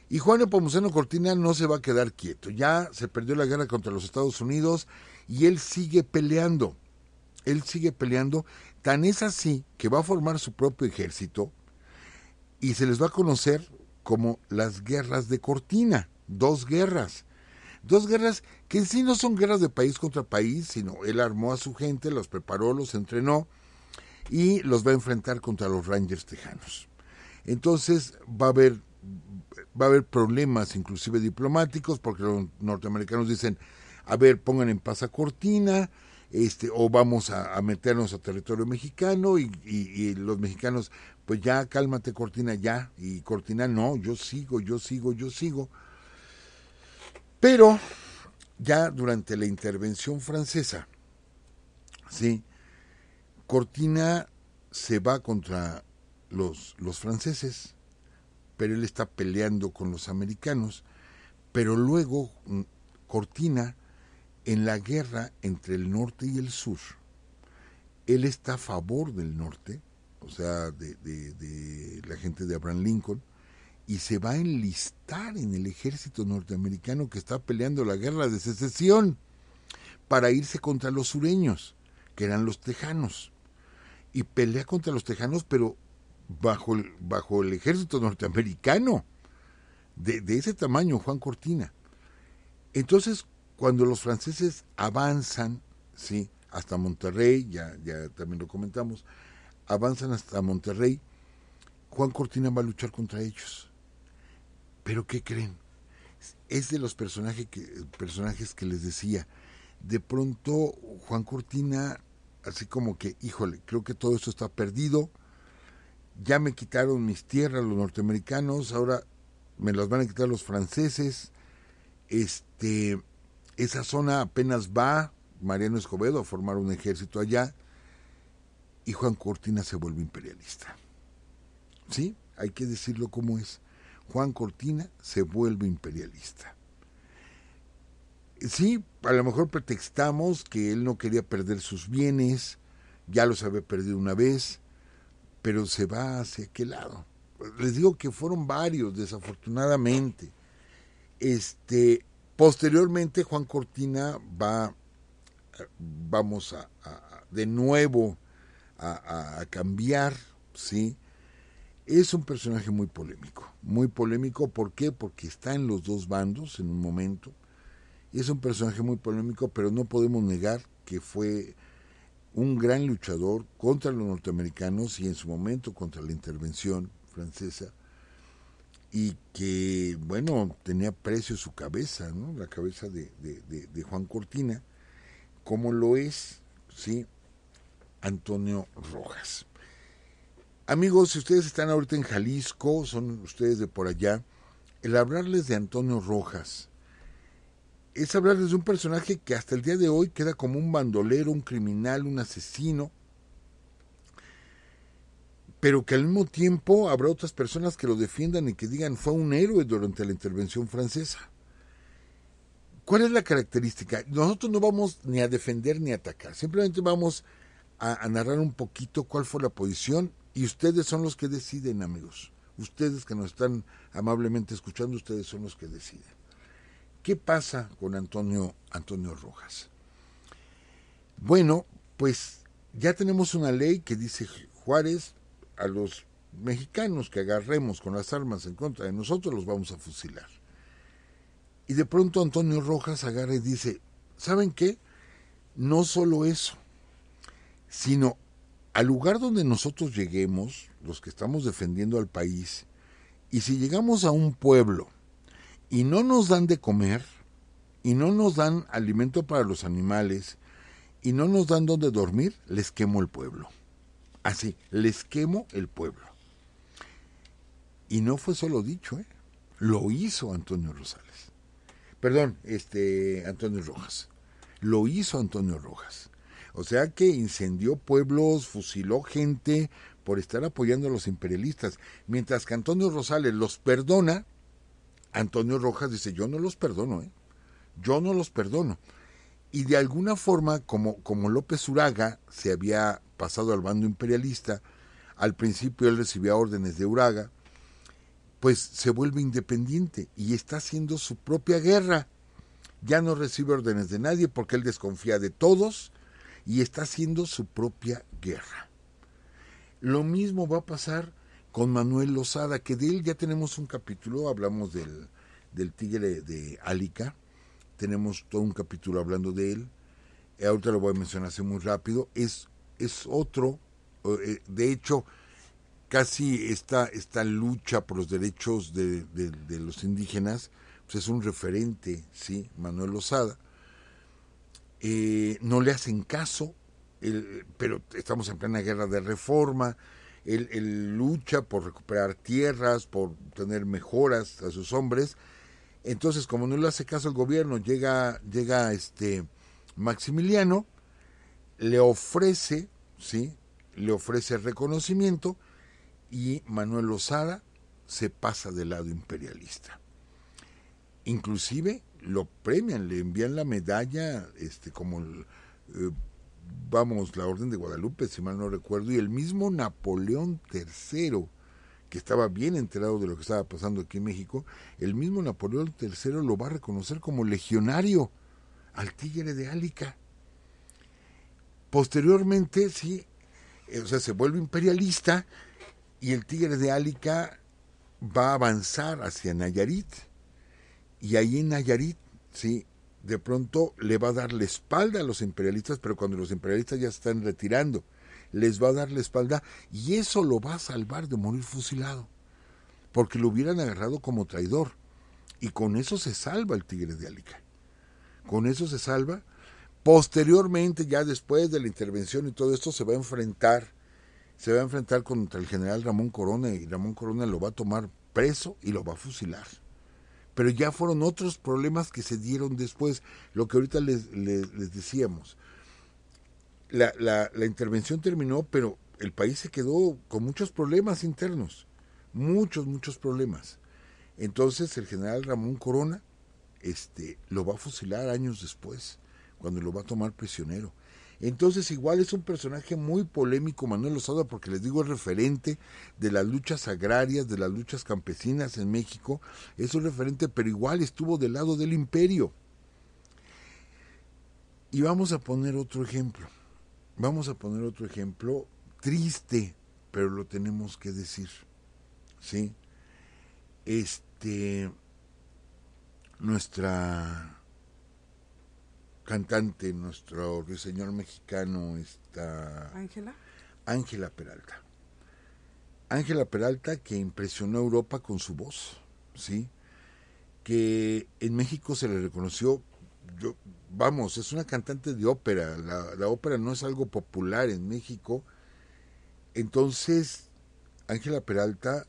Y Juan Nepomuceno Cortina no se va a quedar quieto. Ya se perdió la guerra contra los Estados Unidos y él sigue peleando. Tan es así que va a formar su propio ejército y se les va a conocer como las guerras de Cortina. Dos guerras que en sí no son guerras de país contra país, sino él armó a su gente, los preparó, los entrenó y los va a enfrentar contra los Rangers tejanos. Entonces va a haber problemas inclusive diplomáticos, porque los norteamericanos dicen, a ver, pongan en paz a Cortina, o vamos a meternos a territorio mexicano, y los mexicanos, pues ya cálmate Cortina, ya, y Cortina, no, yo sigo. Pero ya durante la intervención francesa, ¿sí? Cortina se va contra los franceses, pero él está peleando con los americanos, pero luego Cortina, en la guerra entre el norte y el sur, él está a favor del norte, o sea, de la gente de Abraham Lincoln, y se va a enlistar en el ejército norteamericano que está peleando la guerra de secesión para irse contra los sureños, que eran los tejanos. Y pelea contra los tejanos, pero bajo el ejército norteamericano. De ese tamaño, Juan Cortina. Entonces, cuando los franceses avanzan, ¿sí?, hasta Monterrey, ya también lo comentamos, avanzan hasta Monterrey, Juan Cortina va a luchar contra ellos. Pero ¿qué creen? Es de los personajes que les decía. De pronto Juan Cortina, así como que, híjole, creo que todo esto está perdido. Ya me quitaron mis tierras los norteamericanos, ahora me las van a quitar los franceses. Esa zona apenas va Mariano Escobedo a formar un ejército allá, y Juan Cortina se vuelve imperialista. ¿Sí? Hay que decirlo como es. Juan Cortina se vuelve imperialista. Sí, a lo mejor pretextamos que él no quería perder sus bienes, ya los había perdido una vez, pero se va hacia qué lado. Les digo que fueron varios, desafortunadamente. Posteriormente Juan Cortina vamos de nuevo a cambiar, ¿sí? Es un personaje muy polémico, ¿por qué? Porque está en los dos bandos en un momento, es un personaje muy polémico, pero no podemos negar que fue un gran luchador contra los norteamericanos y en su momento contra la intervención francesa, y que, bueno, tenía precio su cabeza, ¿no? La cabeza de Juan Cortina, como lo es, ¿sí? Antonio Rojas. Amigos, si ustedes están ahorita en Jalisco, son ustedes de por allá, el hablarles de Antonio Rojas es hablarles de un personaje que hasta el día de hoy queda como un bandolero, un criminal, un asesino, pero que al mismo tiempo habrá otras personas que lo defiendan y que digan fue un héroe durante la intervención francesa. ¿Cuál es la característica? Nosotros no vamos ni a defender ni a atacar, simplemente vamos a narrar un poquito cuál fue la posición y ustedes son los que deciden, amigos. Ustedes que nos están amablemente escuchando, ustedes son los que deciden. ¿Qué pasa con Antonio Rojas? Bueno, pues ya tenemos una ley que dice Juárez, a los mexicanos que agarremos con las armas en contra de nosotros los vamos a fusilar. Y de pronto Antonio Rojas agarra y dice, ¿saben qué? No solo eso, sino al lugar donde nosotros lleguemos, los que estamos defendiendo al país, y si llegamos a un pueblo y no nos dan de comer, y no nos dan alimento para los animales, y no nos dan donde dormir, les quemo el pueblo. Así, les quemo el pueblo. Y no fue solo dicho, lo hizo Antonio Rosales. Perdón, Antonio Rojas. Lo hizo Antonio Rojas. O sea que incendió pueblos, fusiló gente por estar apoyando a los imperialistas. Mientras que Antonio Rosales los perdona, Antonio Rojas dice, yo no los perdono, yo no los perdono. Y de alguna forma, como López Uraga se había pasado al bando imperialista, al principio él recibía órdenes de Uraga, pues se vuelve independiente y está haciendo su propia guerra. Ya no recibe órdenes de nadie porque él desconfía de todos y está haciendo su propia guerra. Lo mismo va a pasar con Manuel Lozada, que de él ya tenemos un capítulo, hablamos del tigre de Álica, tenemos todo un capítulo hablando de él, ahorita lo voy a mencionar así muy rápido, es otro, de hecho, casi esta lucha por los derechos de los indígenas, pues es un referente, ¿sí? Manuel Lozada. No le hacen caso, pero estamos en plena guerra de reforma, él lucha por recuperar tierras, por tener mejoras a sus hombres, entonces como no le hace caso el gobierno, llega Maximiliano, le ofrece, ¿sí? Le ofrece reconocimiento y Manuel Lozada se pasa del lado imperialista. Inclusive lo premian, le envían la medalla, como la Orden de Guadalupe, si mal no recuerdo, y el mismo Napoleón III, que estaba bien enterado de lo que estaba pasando aquí en México, el mismo Napoleón III lo va a reconocer como legionario al tigre de Álica. Posteriormente, sí, se vuelve imperialista y el tigre de Álica va a avanzar hacia Nayarit. Y ahí en Nayarit, sí, de pronto le va a dar la espalda a los imperialistas, pero cuando los imperialistas ya se están retirando, les va a dar la espalda y eso lo va a salvar de morir fusilado, porque lo hubieran agarrado como traidor. Y con eso se salva el tigre de Álica. Con eso se salva. Posteriormente, ya después de la intervención y todo esto, se va a enfrentar contra el general Ramón Corona, y Ramón Corona lo va a tomar preso y lo va a fusilar. Pero ya fueron otros problemas que se dieron después, lo que ahorita les decíamos. La intervención terminó, pero el país se quedó con muchos problemas internos, muchos problemas. Entonces el general Ramón Corona lo va a fusilar años después, cuando lo va a tomar prisionero. Entonces igual es un personaje muy polémico Manuel Lozada, porque les digo, es referente de las luchas agrarias, de las luchas campesinas en México, es un referente, pero igual estuvo del lado del imperio. Y vamos a poner otro ejemplo, triste, pero lo tenemos que decir, ¿sí? Nuestra cantante, nuestro ruiseñor mexicano, Ángela. Ángela Peralta. Ángela Peralta, que impresionó a Europa con su voz, ¿sí? Que en México se le reconoció, vamos, es una cantante de ópera, la ópera no es algo popular en México. Entonces, Ángela Peralta,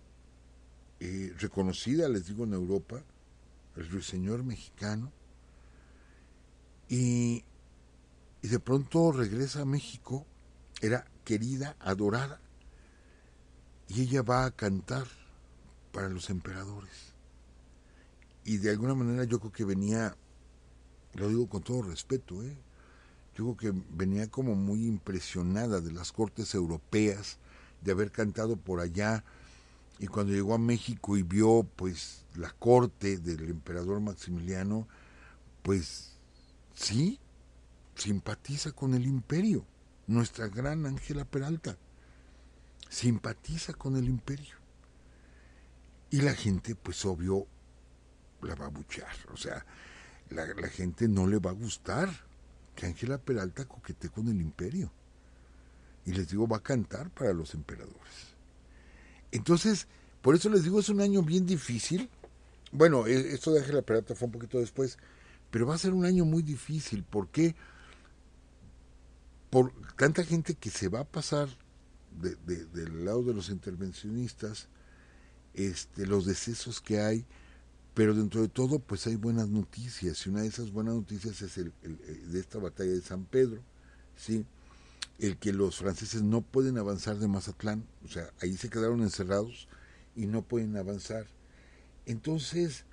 reconocida, les digo, en Europa, el ruiseñor mexicano, y de pronto regresa a México, era querida, adorada, y ella va a cantar para los emperadores. Y de alguna manera yo creo que venía, lo digo con todo respeto, yo creo que venía como muy impresionada de las cortes europeas, de haber cantado por allá, y cuando llegó a México y vio pues la corte del emperador Maximiliano, pues sí, simpatiza con el imperio. Nuestra gran Ángela Peralta simpatiza con el imperio. Y la gente, pues obvio, la va a abuchear. O sea, la gente no le va a gustar que Ángela Peralta coquetee con el imperio. Y les digo, va a cantar para los emperadores. Entonces, por eso les digo, es un año bien difícil. Bueno, esto de Ángela Peralta fue un poquito después, pero va a ser un año muy difícil. ¿Por qué? Por tanta gente que se va a pasar del lado de los intervencionistas, los decesos que hay, pero dentro de todo pues hay buenas noticias, y una de esas buenas noticias es de esta batalla de San Pedro, ¿sí? El que los franceses no pueden avanzar de Mazatlán, o sea, ahí se quedaron encerrados y no pueden avanzar. Entonces,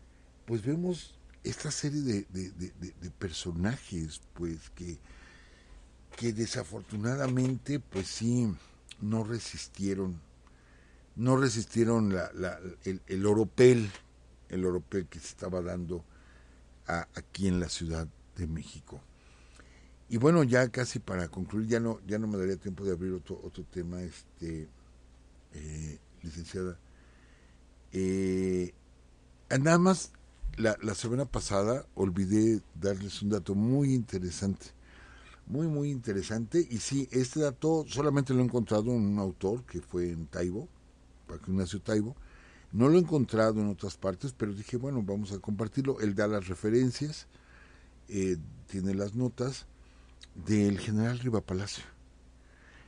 pues vemos esta serie de personajes, pues que desafortunadamente, pues sí, no resistieron el oropel que se estaba dando aquí en la Ciudad de México. Y bueno, ya casi para concluir, ya no me daría tiempo de abrir otro tema, licenciada. Nada más, la semana pasada olvidé darles un dato muy interesante, muy interesante, y sí, este dato solamente lo he encontrado en un autor que fue en Taibo, Paco Ignacio Taibo. No lo he encontrado en otras partes, pero dije, bueno, vamos a compartirlo. Él da las referencias, tiene las notas del general Riva Palacio.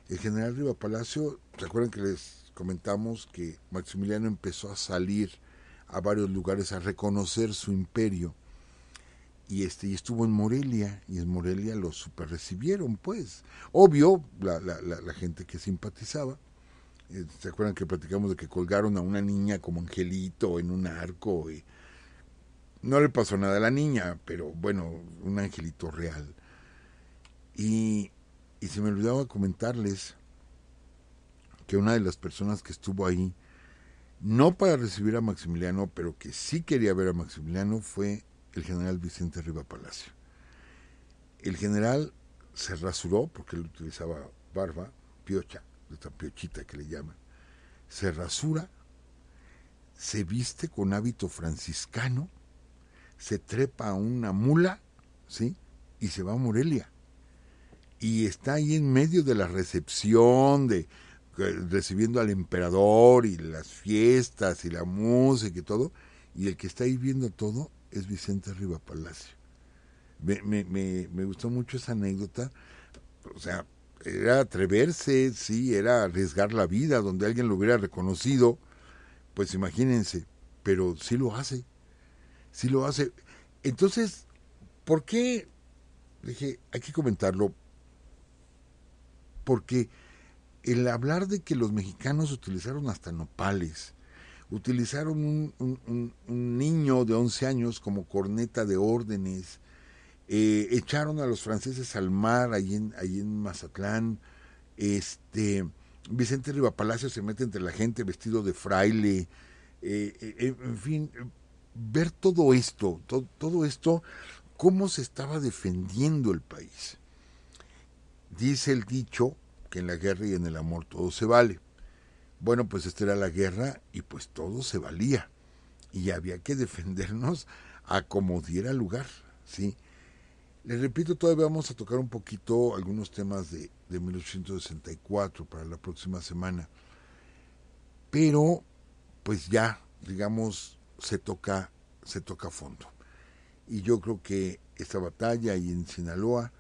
El general Riva Palacio, ¿se acuerdan que les comentamos que Maximiliano empezó a salir a varios lugares a reconocer su imperio? Y estuvo en Morelia, y en Morelia lo super recibieron, pues. Obvio, la gente que simpatizaba. ¿Se acuerdan que platicamos de que colgaron a una niña como angelito en un arco? Y no le pasó nada a la niña, pero bueno, un angelito real. Y se me olvidaba comentarles que una de las personas que estuvo ahí, no para recibir a Maximiliano, pero que sí quería ver a Maximiliano, fue el general Vicente Riva Palacio. El general se rasuró, porque él utilizaba barba, piocha, esta piochita que le llaman, se rasura, se viste con hábito franciscano, se trepa a una mula, ¿sí? Y se va a Morelia. Y está ahí en medio de la recepción, recibiendo al emperador y las fiestas y la música y todo, y el que está ahí viendo todo es Vicente Riva Palacio. Me gustó mucho esa anécdota. O sea, era atreverse, sí, era arriesgar la vida, donde alguien lo hubiera reconocido, pues imagínense, pero sí lo hace. Entonces, ¿por qué? Dije, hay que comentarlo, porque el hablar de que los mexicanos utilizaron hasta nopales, utilizaron un niño de 11 años como corneta de órdenes, echaron a los franceses al mar ahí en Mazatlán. Vicente Rivapalacio se mete entre la gente vestido de fraile, en fin, ver todo esto, cómo se estaba defendiendo el país. Dice el dicho que en la guerra y en el amor todo se vale. Bueno, pues esta era la guerra y pues todo se valía y había que defendernos a como diera lugar, ¿sí? Les repito, todavía vamos a tocar un poquito algunos temas de 1864 para la próxima semana, pero pues ya, digamos, se toca fondo. Y yo creo que esta batalla ahí en Sinaloa,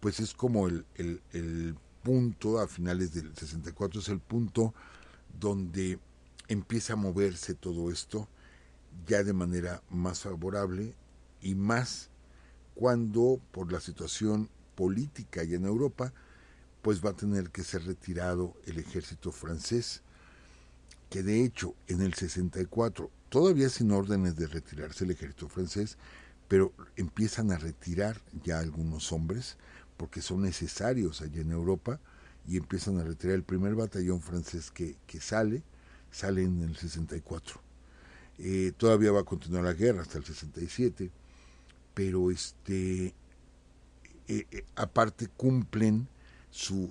pues es como el punto, a finales del 64, es el punto donde empieza a moverse todo esto ya de manera más favorable y más cuando por la situación política y en Europa, pues va a tener que ser retirado el ejército francés, que de hecho en el 64, todavía sin órdenes de retirarse el ejército francés, pero empiezan a retirar ya algunos hombres, porque son necesarios allá en Europa, y empiezan a retirar el primer batallón francés que sale en el 64. Todavía va a continuar la guerra hasta el 67, pero aparte cumplen su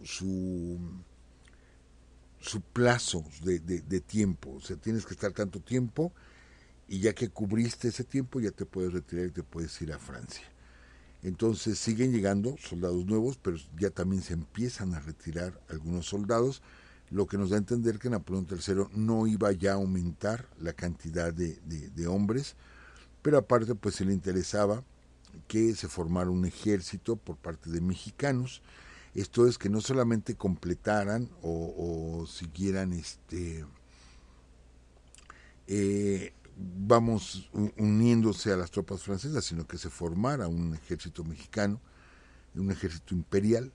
plazo de tiempo, o sea, tienes que estar tanto tiempo y ya que cubriste ese tiempo ya te puedes retirar y te puedes ir a Francia. Entonces siguen llegando soldados nuevos, pero ya también se empiezan a retirar algunos soldados, lo que nos da a entender que Napoleón III no iba ya a aumentar la cantidad de hombres, pero aparte pues se le interesaba que se formara un ejército por parte de mexicanos, esto es que no solamente completaran o siguieran vamos uniéndose a las tropas francesas, sino que se formara un ejército mexicano, un ejército imperial,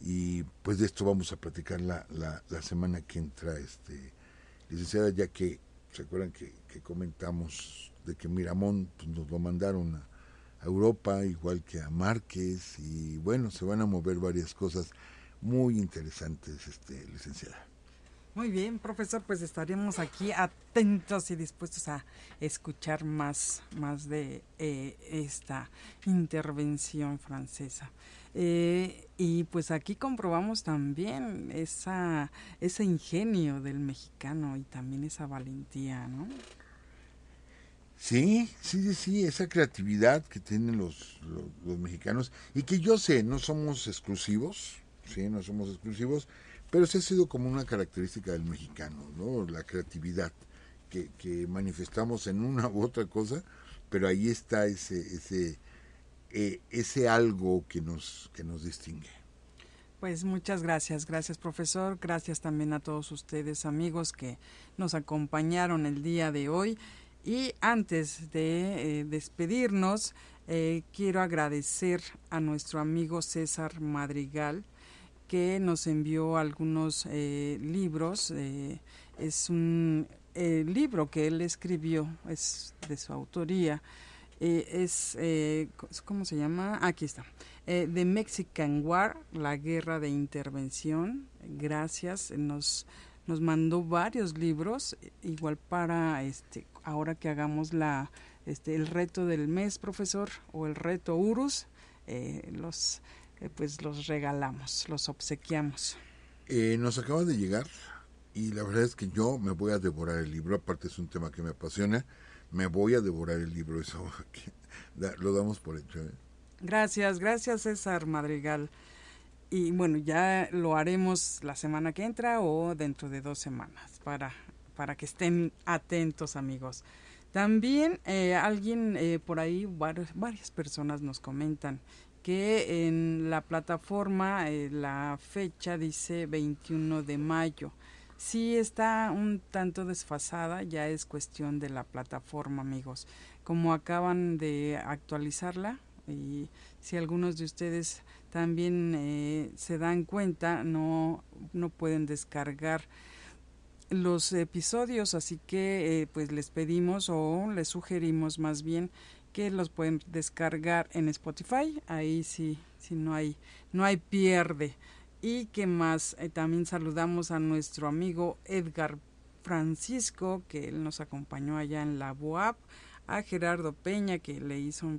y pues de esto vamos a platicar la semana que entra, licenciada, ya que se acuerdan que comentamos de que Miramón pues, nos lo mandaron a Europa, igual que a Márquez, y bueno, se van a mover varias cosas muy interesantes, licenciada. Muy bien, profesor, pues estaremos aquí atentos y dispuestos a escuchar más de esta intervención francesa. Y pues aquí comprobamos también ese ingenio del mexicano y también esa valentía, ¿no? Sí, esa creatividad que tienen los mexicanos y que yo sé, no somos exclusivos, sí, no somos exclusivos, pero sí ha sido como una característica del mexicano, ¿no? La creatividad que manifestamos en una u otra cosa, pero ahí está ese algo que nos distingue. Pues muchas gracias profesor, gracias también a todos ustedes amigos que nos acompañaron el día de hoy. Y antes de despedirnos, quiero agradecer a nuestro amigo César Madrigal, que nos envió algunos libros. Es un libro que él escribió, es de su autoría. ¿Cómo se llama? Aquí está. The Mexican War, la guerra de intervención. Gracias. Nos mandó varios libros, igual para ahora que hagamos el reto del mes, profesor, o el reto Urus, pues los regalamos, los obsequiamos. Nos acaba de llegar y la verdad es que yo me voy a devorar el libro, aparte es un tema que me apasiona, me voy a devorar el libro, eso lo damos por hecho. Gracias César Madrigal. Y bueno, ya lo haremos la semana que entra o dentro de 2 semanas para que estén atentos amigos. También alguien por ahí, varias personas nos comentan que en la plataforma la fecha dice 21 de mayo. Sí está un tanto desfasada, ya es cuestión de la plataforma, amigos. Como acaban de actualizarla y si algunos de ustedes también se dan cuenta, no pueden descargar los episodios, así que pues les pedimos o les sugerimos más bien que los pueden descargar en Spotify, ahí sí no hay pierde. Y que más, también saludamos a nuestro amigo Edgar Francisco, que él nos acompañó allá en la BUAP, a Gerardo Peña, que le hizo un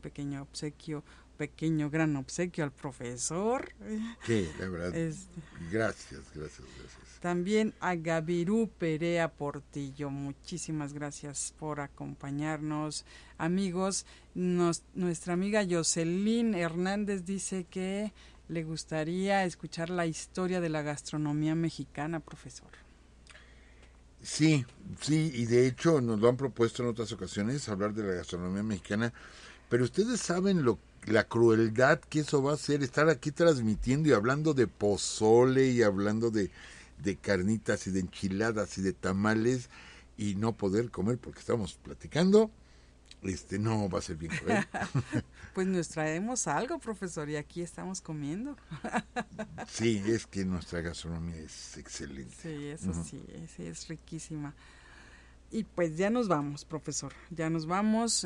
gran obsequio al profesor. Sí, la verdad. Gracias. También a Gavirú Perea Portillo, muchísimas gracias por acompañarnos. Amigos, nuestra amiga Jocelyn Hernández dice que le gustaría escuchar la historia de la gastronomía mexicana, profesor. Sí, y de hecho nos lo han propuesto en otras ocasiones, hablar de la gastronomía mexicana, pero ustedes saben la crueldad que eso va a ser, estar aquí transmitiendo y hablando de pozole y hablando de carnitas y de enchiladas y de tamales y no poder comer porque estamos platicando. No va a ser bien cruel. Pues nos traemos algo, profesor, y aquí estamos comiendo. Sí, es que nuestra gastronomía es excelente. Sí, eso sí, es riquísima. Y pues ya nos vamos, profesor, ya nos vamos.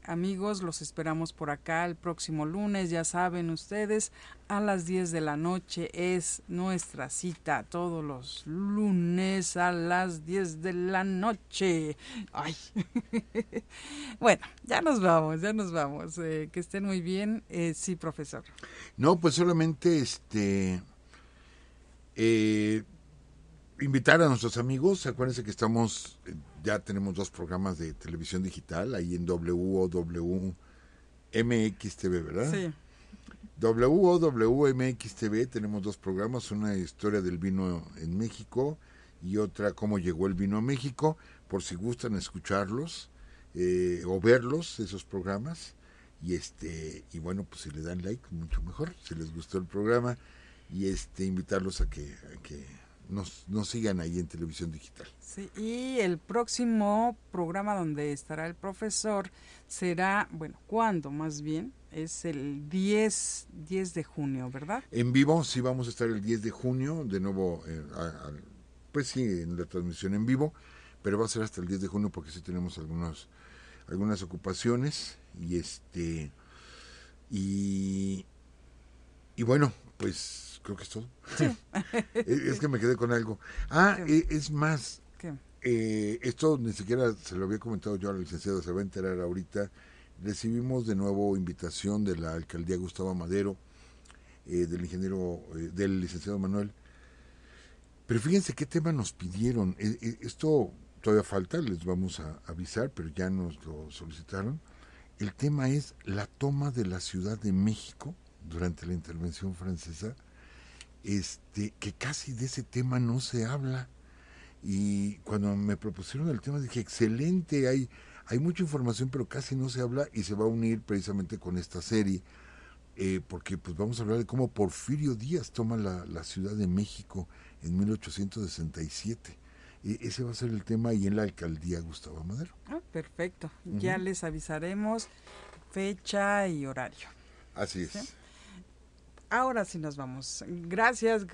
Amigos, los esperamos por acá el próximo lunes, ya saben ustedes, a las 10 de la noche es nuestra cita, todos los lunes a las 10 de la noche. Ay. Bueno, ya nos vamos, que estén muy bien. Sí, profesor. No, pues solamente invitar a nuestros amigos, acuérdense que ya tenemos 2 programas de televisión digital ahí en WOWMX TV, ¿verdad? Sí. WOWMX TV tenemos 2 programas, una historia del vino en México y otra cómo llegó el vino a México, por si gustan escucharlos o verlos, esos programas, y bueno, pues si le dan like, mucho mejor, si les gustó el programa, y invitarlos a que nos sigan ahí en televisión digital. Sí, y el próximo programa donde estará el profesor será, ¿cuándo más bien? Es el 10 de junio, ¿verdad? En vivo, sí, vamos a estar el 10 de junio, de nuevo, pues sí, en la transmisión en vivo, pero va a ser hasta el 10 de junio porque sí tenemos algunas ocupaciones, y bueno, pues creo que es todo. Sí. Es que me quedé con algo. Es más, esto ni siquiera se lo había comentado yo a la licenciada, se va a enterar ahorita. Recibimos de nuevo invitación de la alcaldía Gustavo Amadero, del licenciado Manuel. Pero fíjense qué tema nos pidieron. Esto todavía falta, les vamos a avisar, pero ya nos lo solicitaron. El tema es la toma de la Ciudad de México durante la intervención francesa. Que casi de ese tema no se habla, y cuando me propusieron el tema dije excelente, hay mucha información pero casi no se habla, y se va a unir precisamente con esta serie, porque pues vamos a hablar de cómo Porfirio Díaz toma la Ciudad de México en 1867. Ese va a ser el tema, y en la alcaldía Gustavo Amadero. Perfecto, ya les avisaremos fecha y horario. Así es. ¿Sí? Ahora sí nos vamos. Gracias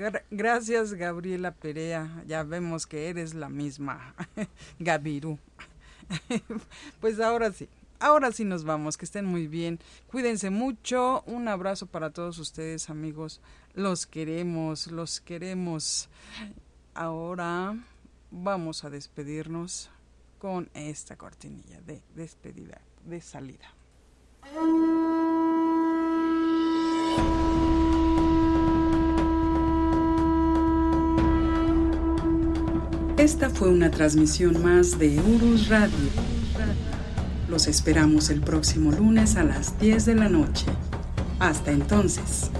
Gabriela Perea. Ya vemos que eres la misma, Gavirú. Pues ahora sí nos vamos. Que estén muy bien. Cuídense mucho. Un abrazo para todos ustedes, amigos. Los queremos. Ahora vamos a despedirnos con esta cortinilla de despedida, de salida. Esta fue una transmisión más de Urus Radio. Los esperamos el próximo lunes a las 10 de la noche. Hasta entonces.